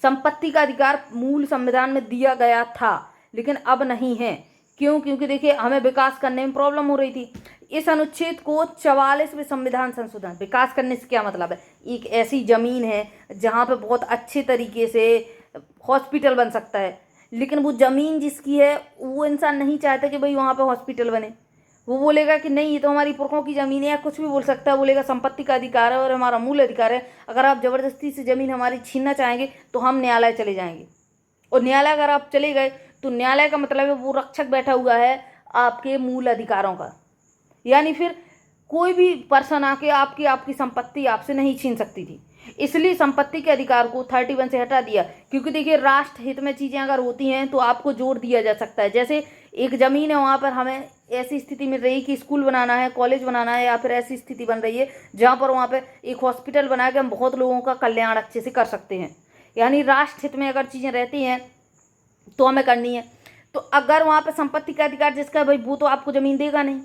संपत्ति का अधिकार मूल संविधान में दिया गया था लेकिन अब नहीं है। क्यों? क्योंकि देखिए हमें विकास करने में प्रॉब्लम हो रही थी। इस अनुच्छेद को 44वें संविधान संशोधन, विकास करने से क्या मतलब है, एक ऐसी जमीन है जहाँ पे बहुत अच्छे तरीके से हॉस्पिटल बन सकता है, लेकिन वो ज़मीन जिसकी है वो इंसान नहीं चाहता कि भाई वहाँ पे हॉस्पिटल बने। वो बोलेगा कि नहीं ये तो हमारी पुरखों की ज़मीन है, या कुछ भी बोल सकता है, बोलेगा संपत्ति का अधिकार है और हमारा मूल अधिकार है। अगर आप ज़बरदस्ती से ज़मीन हमारी छीनना चाहेंगे तो हम न्यायालय चले जाएंगे, और न्यायालय अगर आप चले गए तो न्यायालय का मतलब है वो रक्षक बैठा हुआ है आपके मूल अधिकारों का। यानी फिर कोई भी पर्सन आके आपकी संपत्ति आपसे नहीं छीन सकती थी। इसलिए संपत्ति के अधिकार को 31 से हटा दिया, क्योंकि देखिए राष्ट्र हित में चीज़ें अगर होती हैं तो आपको जोर दिया जा सकता है। जैसे एक ज़मीन है, वहाँ पर हमें ऐसी स्थिति मिल रही कि स्कूल बनाना है, कॉलेज बनाना है, या फिर ऐसी स्थिति बन रही है जहाँ पर वहाँ पर एक हॉस्पिटल बना के हम बहुत लोगों का कल्याण अच्छे से कर सकते हैं। यानी राष्ट्र हित में अगर चीज़ें रहती हैं तो हमें करनी है। तो अगर वहाँ पर संपत्ति का अधिकार जिसका भाई वो तो आपको ज़मीन देगा नहीं,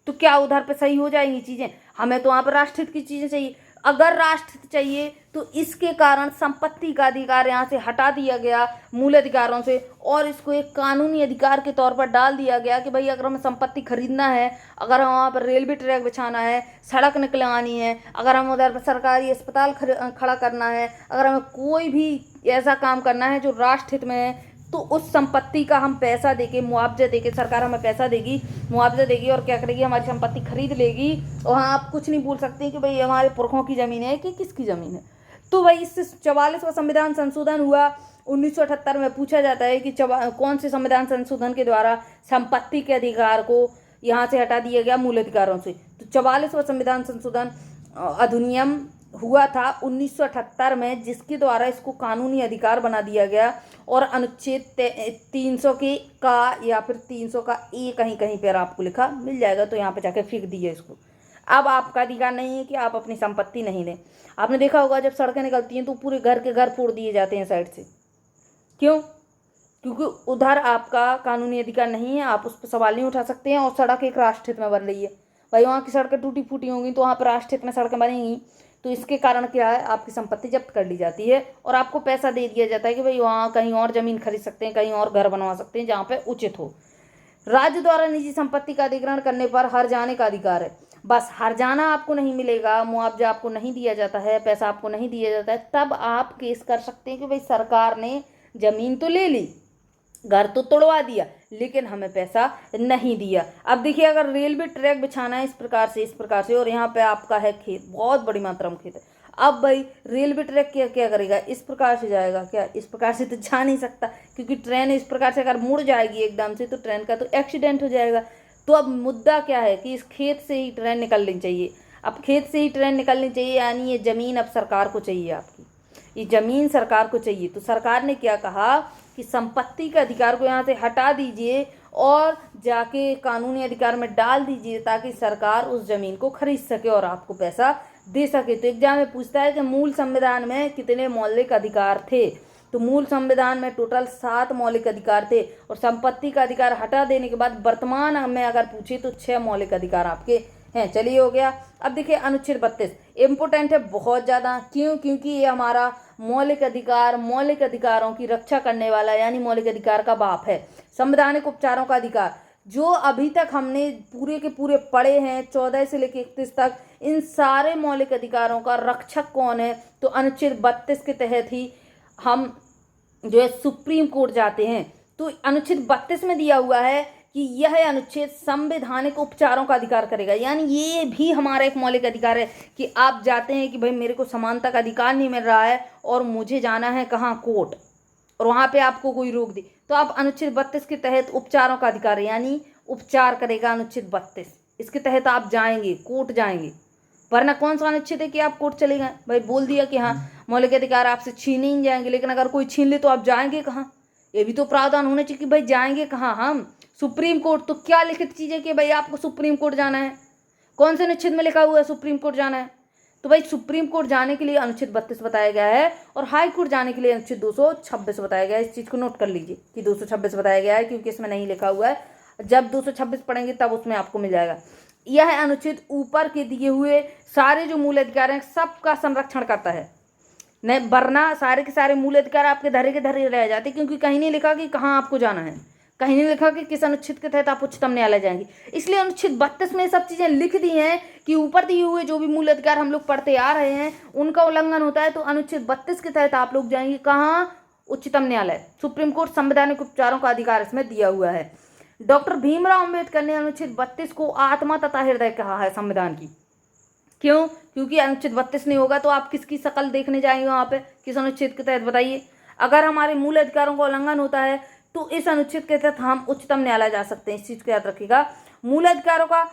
तो क्या उधर पे सही हो जाएंगी चीज़ें। हमें तो वहाँ पर राष्ट्रहित की चीज़ें चाहिए। अगर राष्ट्रहित चाहिए तो इसके कारण संपत्ति का अधिकार यहाँ से हटा दिया गया मूल अधिकारों से, और इसको एक कानूनी अधिकार के तौर पर डाल दिया गया कि भाई अगर हमें संपत्ति खरीदना है, अगर हम वहाँ पर रेलवे ट्रैक बिछाना है, सड़क निकलवानी है, अगर हम उधर पर सरकारी अस्पताल खड़ा करना है, अगर हमें कोई भी ऐसा काम करना है जो राष्ट्रहित में है, तो उस संपत्ति का हम पैसा देके, मुआवजा देके, सरकार हमें पैसा देगी, मुआवजा देगी और क्या करेगी, हमारी संपत्ति खरीद लेगी। और हाँ, आप कुछ नहीं बोल सकते कि भाई हमारे पुरखों की ज़मीन है कि किसकी ज़मीन है। तो भाई इससे 44वां संविधान संशोधन हुआ 1978 में पूछा जाता है कि कौन से संविधान संशोधन के द्वारा संपत्ति के अधिकार को यहाँ से हटा दिया गया मूल अधिकारों से। तो 44वां संविधान संशोधन अधिनियम हुआ था 1978 में, जिसके द्वारा इसको कानूनी अधिकार बना दिया गया। और अनुच्छेद 300 के का या फिर 300 का ए कहीं कहीं पर आपको लिखा मिल जाएगा, तो यहाँ पे जाके फेंक दिए इसको। अब आपका अधिकार नहीं है कि आप अपनी संपत्ति नहीं लें। आपने देखा होगा जब सड़कें निकलती हैं तो पूरे घर के घर फोड़ दिए जाते हैं साइड से। क्यों? क्योंकि उधर आपका कानूनी अधिकार नहीं है, आप उस पर सवाल नहीं उठा सकते हैं। और सड़क एक राष्ट्र हित में बन रही है भाई, वहाँ की सड़कें टूटी फूटी होंगी तो वहाँ पर राष्ट्र हित में सड़कें बनेंगी, तो इसके कारण क्या है, आपकी संपत्ति जब्त कर ली जाती है और आपको पैसा दे दिया जाता है कि भाई वहाँ कहीं और ज़मीन खरीद सकते हैं, कहीं और घर बनवा सकते हैं जहाँ पे उचित हो। राज्य द्वारा निजी संपत्ति का अधिग्रहण करने पर हर जाने का अधिकार है। बस हर जाना आपको नहीं मिलेगा, मुआवजा आपको नहीं दिया जाता है, पैसा आपको नहीं दिया जाता है, तब आप केस कर सकते हैं कि भाई सरकार ने ज़मीन तो ले ली, घर तो तोड़वा दिया, लेकिन हमें पैसा नहीं दिया। अब देखिए, अगर रेलवे ट्रैक बिछाना है इस प्रकार से और यहाँ पे आपका है खेत, बहुत बड़ी मात्रा में खेत है, अब भाई रेलवे ट्रैक क्या करेगा, इस प्रकार से जाएगा क्या? इस प्रकार से तो जा नहीं सकता, क्योंकि ट्रेन इस प्रकार से अगर मुड़ जाएगी एकदम से तो ट्रेन का तो एक्सीडेंट हो जाएगा। तो अब मुद्दा क्या है कि इस खेत से ही ट्रेन निकलनी चाहिए। अब खेत से ही ट्रेन निकलनी चाहिए, यानी ये ज़मीन अब सरकार को चाहिए, आपकी ये ज़मीन सरकार को चाहिए। तो सरकार ने क्या कहा कि संपत्ति के अधिकार को यहाँ से हटा दीजिए और जाके कानूनी अधिकार में डाल दीजिए, ताकि सरकार उस ज़मीन को खरीद सके और आपको पैसा दे सके। तो एग्जाम में पूछता है कि मूल संविधान में कितने मौलिक अधिकार थे? तो मूल संविधान में टोटल 7 मौलिक अधिकार थे और संपत्ति का अधिकार हटा देने के बाद वर्तमान में अगर पूछे तो 6 मौलिक अधिकार आपके हैं। चलिए, हो गया। अब देखिए, अनुच्छेद 32 इम्पोर्टेंट है बहुत ज़्यादा। क्यों? क्योंकि ये हमारा मौलिक अधिकारों की रक्षा करने वाला, यानी मौलिक अधिकार का बाप है। संवैधानिक उपचारों का अधिकार, जो अभी तक हमने पूरे के पूरे पढ़े हैं 14 से लेकर 31 तक, इन सारे मौलिक अधिकारों का रक्षक कौन है? तो अनुच्छेद 32 के तहत ही हम जो है सुप्रीम कोर्ट जाते हैं। तो अनुच्छेद 32 में दिया हुआ है कि यह अनुच्छेद संवैधानिक उपचारों का अधिकार करेगा, यानी ये भी हमारा एक मौलिक अधिकार है कि आप जाते हैं कि भाई मेरे को समानता का अधिकार नहीं मिल रहा है और मुझे जाना है कहाँ, कोर्ट, और वहाँ पे आपको कोई रोक दे, तो आप अनुच्छेद 32 के तहत उपचारों का अधिकार है, यानी उपचार करेगा अनुच्छेद 32। इसके तहत आप जाएंगे, कोर्ट जाएंगे। वरना कौन सा अनुच्छेद है कि आप कोर्ट चले गए? भाई बोल दिया कि हाँ मौलिक अधिकार आपसे छीने ही जाएंगे, लेकिन अगर कोई छीन ले तो आप जाएंगे कहाँ? ये भी तो प्रावधान होना चाहिए कि भाई जाएंगे कहाँ हम? Supreme court. तो क्या लिखित चीज़ है कि भाई आपको सुप्रीम कोर्ट जाना है? कौन से अनुच्छेद में लिखा हुआ है सुप्रीम कोर्ट जाना है? तो भाई सुप्रीम कोर्ट जाने के लिए अनुच्छेद 32 बताया गया है और हाई कोर्ट जाने के लिए अनुच्छेद 226 बताया गया है। इस चीज़ को नोट कर लीजिए कि 226 बताया गया है, क्योंकि इसमें नहीं लिखा हुआ है। जब 226 पढ़ेंगे तब उसमें आपको मिल जाएगा। यह अनुच्छेद ऊपर के दिए हुए सारे जो मूल अधिकार हैं सबका संरक्षण करता है। नहीं, वरना सारे के सारे मूल अधिकार आपके धरे के धरे रह जाते, क्योंकि कहीं नहीं लिखा कि कहाँ आपको जाना है, कहीं नहीं लिखा कि किस अनुच्छेद के तहत आप उच्चतम न्यायालय जाएंगे। इसलिए अनुच्छेद 32 में सब चीज़ें लिख दी हैं कि ऊपर दिए हुए जो भी मूल अधिकार हम लोग पढ़ते आ रहे हैं उनका उल्लंघन होता है तो अनुच्छेद 32 के तहत आप लोग जाएंगे कहाँ? उच्चतम न्यायालय, सुप्रीम कोर्ट। संवैधानिक उपचारों का अधिकार इसमें दिया हुआ है। डॉक्टर भीमराव अम्बेडकर ने अनुच्छेद 32 को आत्मा तथा हृदय कहा है संविधान की। क्यों? क्योंकि अनुच्छेद 32 नहीं होगा तो आप किसकी शक्ल देखने जाएंगे वहाँ पे? किस अनुच्छेद के तहत बताइए? अगर हमारे मूल अधिकारों का उल्लंघन होता है तो इस अनुच्छेद के तहत हम उच्चतम न्यायालय जा सकते हैं। इस चीज़ को याद रखिएगा। मूल अधिकारों का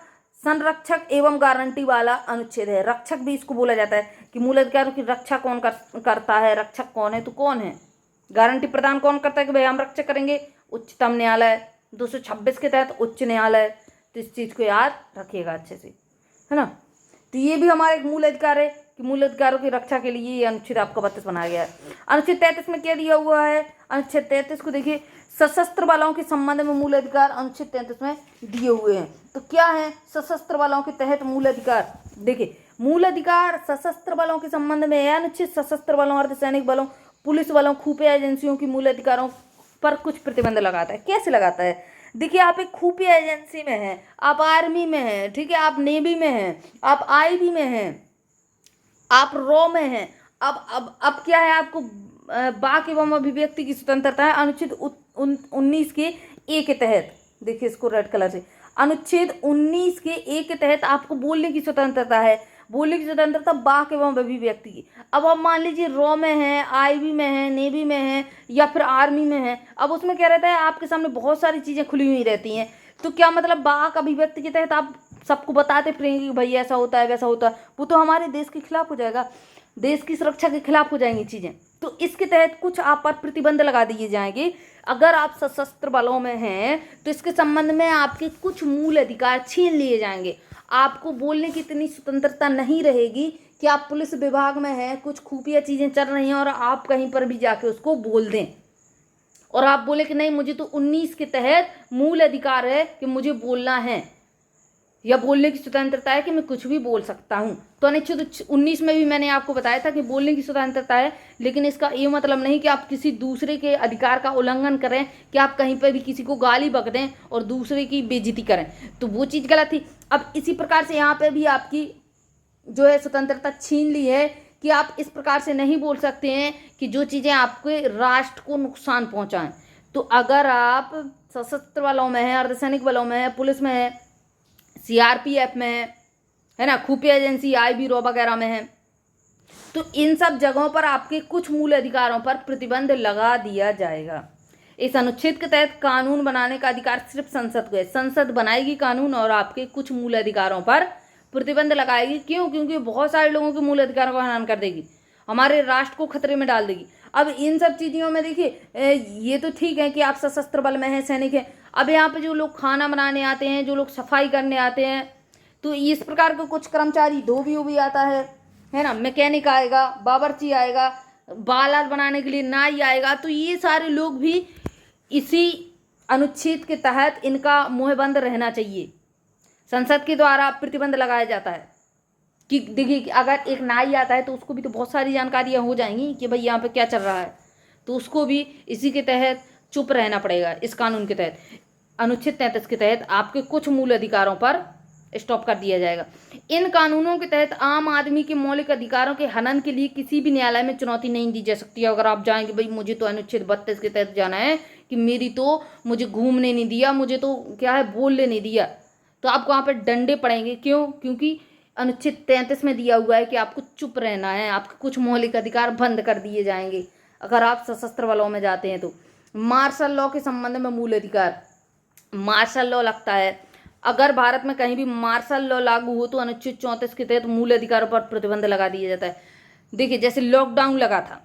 संरक्षक एवं गारंटी वाला अनुच्छेद है। रक्षक भी इसको बोला जाता है कि मूल अधिकारों की रक्षा कौन करता है, रक्षक कौन है, तो कौन है? गारंटी प्रदान कौन करता है कि भाई हम रक्षा करेंगे? उच्चतम न्यायालय। 226 के तहत उच्च न्यायालय। तो इस चीज़ को याद रखिएगा अच्छे से, है ना। तो ये भी हमारा एक मूल अधिकार है कि मूल अधिकारों की रक्षा के लिए ये अनुच्छेद आपका 32 बनाया गया है। अनुच्छेद 33 में क्या दिया हुआ है? अनुच्छेद 33 को देखिए, सशस्त्र बलों के संबंध में मूल अधिकार अनुच्छेद 33 में दिए हुए हैं। तो क्या है सशस्त्र बलों के तहत मूल अधिकार? देखिए, मूल अधिकार सशस्त्र बलों के संबंध में है अनुच्छेद सशस्त्र बलों, अर्धसैनिक बलों, पुलिस बलों, खुफिया एजेंसियों की मूल अधिकारों पर कुछ प्रतिबंध लगाता है। कैसे लगाता है? देखिए, आप एक खुफिया एजेंसी में हैं, आप आर्मी में हैं, ठीक है, आप नेवी में हैं, आप आईबी में हैं, आप रॉ में हैं। अब क्या है? आपको वाक एवं अभिव्यक्ति की स्वतंत्रता है अनुच्छेद 19 के ए के तहत। देखिए इसको रेड कलर से, अनुच्छेद 19 के ए के तहत आपको बोलने की स्वतंत्रता है, बोलने की स्वतंत्रता बाक एवं अभिव्यक्ति की। अब आप मान लीजिए रॉ में है, आईबी में है, नेवी में है या फिर आर्मी में है, अब उसमें क्या रहता है आपके सामने बहुत सारी चीज़ें खुली हुई रहती हैं। तो क्या मतलब बाक अभिव्यक्ति के तहत आप सबको बताते फिरेंगे कि भाई ऐसा होता है वैसा होता है, वो तो हमारे देश के खिलाफ हो जाएगा, देश की सुरक्षा के खिलाफ हो जाएंगी चीज़ें। तो इसके तहत कुछ आप पर प्रतिबंध लगा दिए जाएंगे। अगर आप सशस्त्र बलों में हैं तो इसके संबंध में आपके कुछ मूल अधिकार छीन लिए जाएंगे। आपको बोलने की इतनी स्वतंत्रता नहीं रहेगी कि आप पुलिस विभाग में हैं, कुछ खुफिया चीज़ें चल रही हैं और आप कहीं पर भी जाके उसको बोल दें और आप बोले कि नहीं मुझे तो 19 के तहत मूल अधिकार है कि मुझे बोलना है या बोलने की स्वतंत्रता है कि मैं कुछ भी बोल सकता हूँ। तो अनुच्छेद 19 में भी मैंने आपको बताया था कि बोलने की स्वतंत्रता है, लेकिन इसका ये मतलब नहीं कि आप किसी दूसरे के अधिकार का उल्लंघन करें, कि आप कहीं पर भी किसी को गाली बक दें और दूसरे की बेइज्जती करें, तो वो चीज़ गलत थी। अब इसी प्रकार से यहाँ पे भी आपकी जो है स्वतंत्रता छीन ली है कि आप इस प्रकार से नहीं बोल सकते हैं कि जो चीज़ें आपके राष्ट्र को नुकसान पहुँचाएँ। तो अगर आप सशस्त्र बलों में हैं, अर्धसैनिक बलों में है, पुलिस में है, सीआरपीएफ में है ना, खुफिया एजेंसी आईबी रॉ वगैरह में है, तो इन सब जगहों पर आपके कुछ मूल अधिकारों पर प्रतिबंध लगा दिया जाएगा। इस अनुच्छेद के तहत कानून बनाने का अधिकार सिर्फ संसद को है। संसद बनाएगी कानून और आपके कुछ मूल अधिकारों पर प्रतिबंध लगाएगी। क्यों? क्योंकि बहुत सारे लोगों के मूल अधिकारों का हनन कर देगी, हमारे राष्ट्र को खतरे में डाल देगी। अब इन सब चीज़ों में देखिए, ये तो ठीक है कि आप सशस्त्र बल में हैं, सैनिक हैं। अब यहाँ पे जो लोग खाना बनाने आते हैं, जो लोग सफाई करने आते हैं, तो इस प्रकार के कुछ कर्मचारी, धोबी भी आता है ना, मैकेनिक आएगा, बावर्ची आएगा, बाल बनाने के लिए नाई आएगा, तो ये सारे लोग भी इसी अनुच्छेद के तहत इनका मुंहबंद रहना चाहिए। संसद के द्वारा प्रतिबंध लगाया जाता है कि देखिए अगर एक नाई आता है तो उसको भी तो बहुत सारी जानकारियाँ हो जाएंगी कि भाई यहाँ पे क्या चल रहा है, तो उसको भी इसी के तहत चुप रहना पड़ेगा। इस कानून के तहत अनुच्छेद 33 के तहत आपके कुछ मूल अधिकारों पर स्टॉप कर दिया जाएगा। इन कानूनों के तहत आम आदमी के मौलिक अधिकारों के हनन के लिए किसी भी न्यायालय में चुनौती नहीं दी जा सकती है। अगर आप जाएंगे भाई मुझे तो अनुच्छेद 32 के तहत जाना है कि मेरी तो मुझे घूमने नहीं दिया, मुझे तो क्या है बोलने नहीं दिया, तो आपको वहाँ पर डंडे पड़ेंगे। क्यों? क्योंकि अनुच्छेद 33 में दिया हुआ है कि आपको चुप रहना है, आपके कुछ मौलिक अधिकार बंद कर दिए जाएंगे अगर आप सशस्त्र बलों में जाते हैं। तो मार्शल लॉ के संबंध में मूल अधिकार, मार्शल लॉ लगता है, अगर भारत में कहीं भी मार्शल लॉ लागू हो तो अनुच्छेद 34 के तहत मूल अधिकारों पर प्रतिबंध लगा दिया जाता है। देखिए जैसे लॉकडाउन लगा था,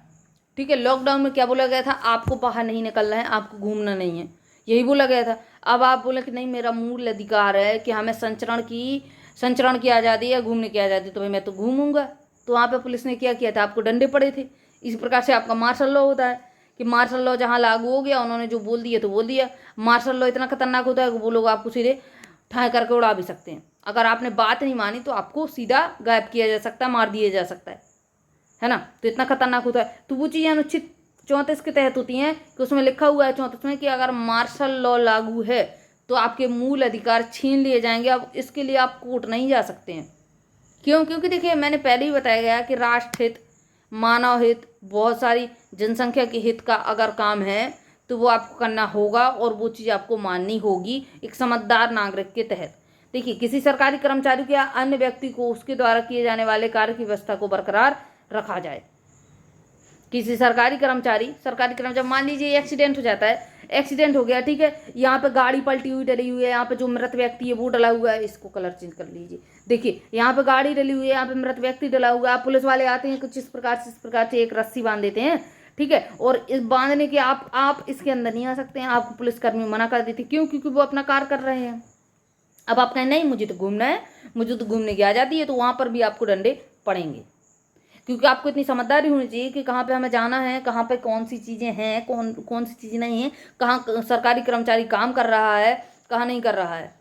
ठीक है, लॉकडाउन में क्या बोला गया था, आपको बाहर नहीं निकलना है, आपको घूमना नहीं है, यही बोला गया था। अब आप बोले कि नहीं मेरा मूल अधिकार है कि हमें संचरण की आज़ादी है, घूमने की आज़ादी, तो भाई मैं तो घूमूंगा। तो वहाँ पे पुलिस ने क्या किया था, आपको डंडे पड़े थे। इस प्रकार से आपका मार्शल लॉ होता है कि मार्शल लॉ जहाँ लागू हो गया, उन्होंने जो बोल दिया तो बोल दिया। मार्शल लॉ इतना खतरनाक होता है कि वो लोग आपको सीधे ठाए करके उड़ा भी सकते हैं। अगर आपने बात नहीं मानी तो आपको सीधा गायब किया जा सकता है, मार दिया जा सकता है ना, तो इतना खतरनाक होता है। तो वो चीज़ें अनुच्छेद 34 के तहत होती हैं कि उसमें लिखा हुआ है 34 में कि अगर मार्शल लॉ लागू है तो आपके मूल अधिकार छीन लिए जाएंगे। अब इसके लिए आप कोर्ट नहीं जा सकते हैं। क्यों? क्योंकि देखिए मैंने पहले ही बताया गया कि राष्ट्र हित, मानव हित, बहुत सारी जनसंख्या के हित का अगर काम है तो वो आपको करना होगा और वो चीज़ आपको माननी होगी एक समझदार नागरिक के तहत। देखिए किसी सरकारी कर्मचारी या अन्य व्यक्ति को उसके द्वारा किए जाने वाले कार्य की व्यवस्था को बरकरार रखा जाए। किसी सरकारी कर्मचारी मान लीजिए एक्सीडेंट हो जाता है, एक्सीडेंट हो गया, ठीक है, यहाँ पे गाड़ी पलटी हुई डली हुई है, यहाँ पे जो मृत व्यक्ति है वो डला हुआ है, इसको कलर चेंज कर लीजिए। देखिए यहाँ पे गाड़ी डली हुई है, यहाँ पे मृत व्यक्ति डला हुआ है, पुलिस वाले आते हैं कुछ इस प्रकार से एक रस्सी बांध देते हैं, ठीक है, और इस बांधने के आप इसके अंदर नहीं आ सकते हैं, आपको पुलिसकर्मी मना कर देते। क्यों? क्योंकि वो अपना कार्य कर रहे हैं। अब आप कहें नहीं मुझे तो घूमना है, मुझे तो घूमने की आज़ादी है, तो वहाँ पर भी आपको डंडे पड़ेंगे। क्योंकि आपको इतनी समझदारी होनी चाहिए कि कहाँ पे हमें जाना है, कहाँ पे कौन सी चीज़ें हैं, कौन सी चीज़ें नहीं हैं, कहाँ सरकारी कर्मचारी काम कर रहा है, कहाँ नहीं कर रहा है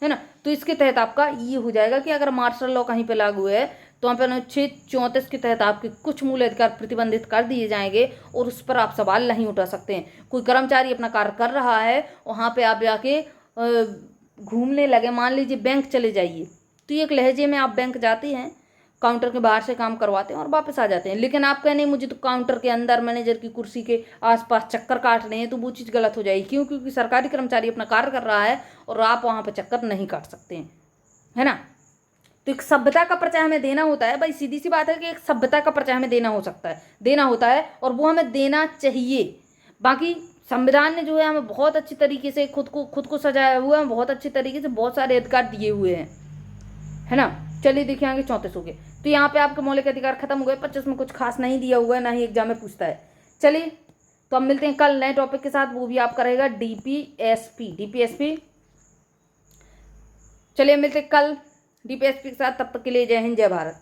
ना। तो इसके तहत आपका ये हो जाएगा कि अगर मार्शल लॉ कहीं पे लागू है तो वहाँ पे अनुच्छेद 34 के तहत आपके कुछ मूल अधिकार प्रतिबंधित कर दिए जाएंगे और उस पर आप सवाल नहीं उठा सकते हैं। कोई कर्मचारी अपना कार्य कर रहा है, वहाँ पे आप जाके घूमने लगे, मान लीजिए बैंक चले जाइए, तो एक लहजे में आप बैंक जाते हैं, काउंटर के बाहर से काम करवाते हैं और वापस आ जाते हैं, लेकिन आप कहें नहीं मुझे तो काउंटर के अंदर मैनेजर की कुर्सी के आसपास चक्कर काटने हैं, तो वो चीज़ गलत हो जाएगी। क्यों? क्योंकि सरकारी कर्मचारी अपना कार्य कर रहा है और आप वहाँ पर चक्कर नहीं काट सकते हैं, है ना। तो एक सभ्यता का परिचय हमें देना होता है भाई, सीधी सी बात है कि एक सभ्यता का परिचय हमें देना हो सकता है, देना होता है, और वो हमें देना चाहिए। बाकी संविधान ने जो है हमें बहुत अच्छी तरीके से खुद को सजाया हुआ है, बहुत अच्छी तरीके से बहुत सारे अधिकार दिए हुए हैं, है ना। चलिए देखिए आगे 34 हो गए। तो यहाँ पे आपके मौलिक अधिकार खत्म हो गए। 25 में कुछ खास नहीं दिया हुआ है, ना ही एग्जाम में पूछता है। चलिए तो हम मिलते हैं कल नए टॉपिक के साथ, वो भी आपका रहेगा डीपीएसपी। चलिए मिलते हैं कल डीपीएसपी के साथ, तब तक के लिए जय हिंद जय भारत।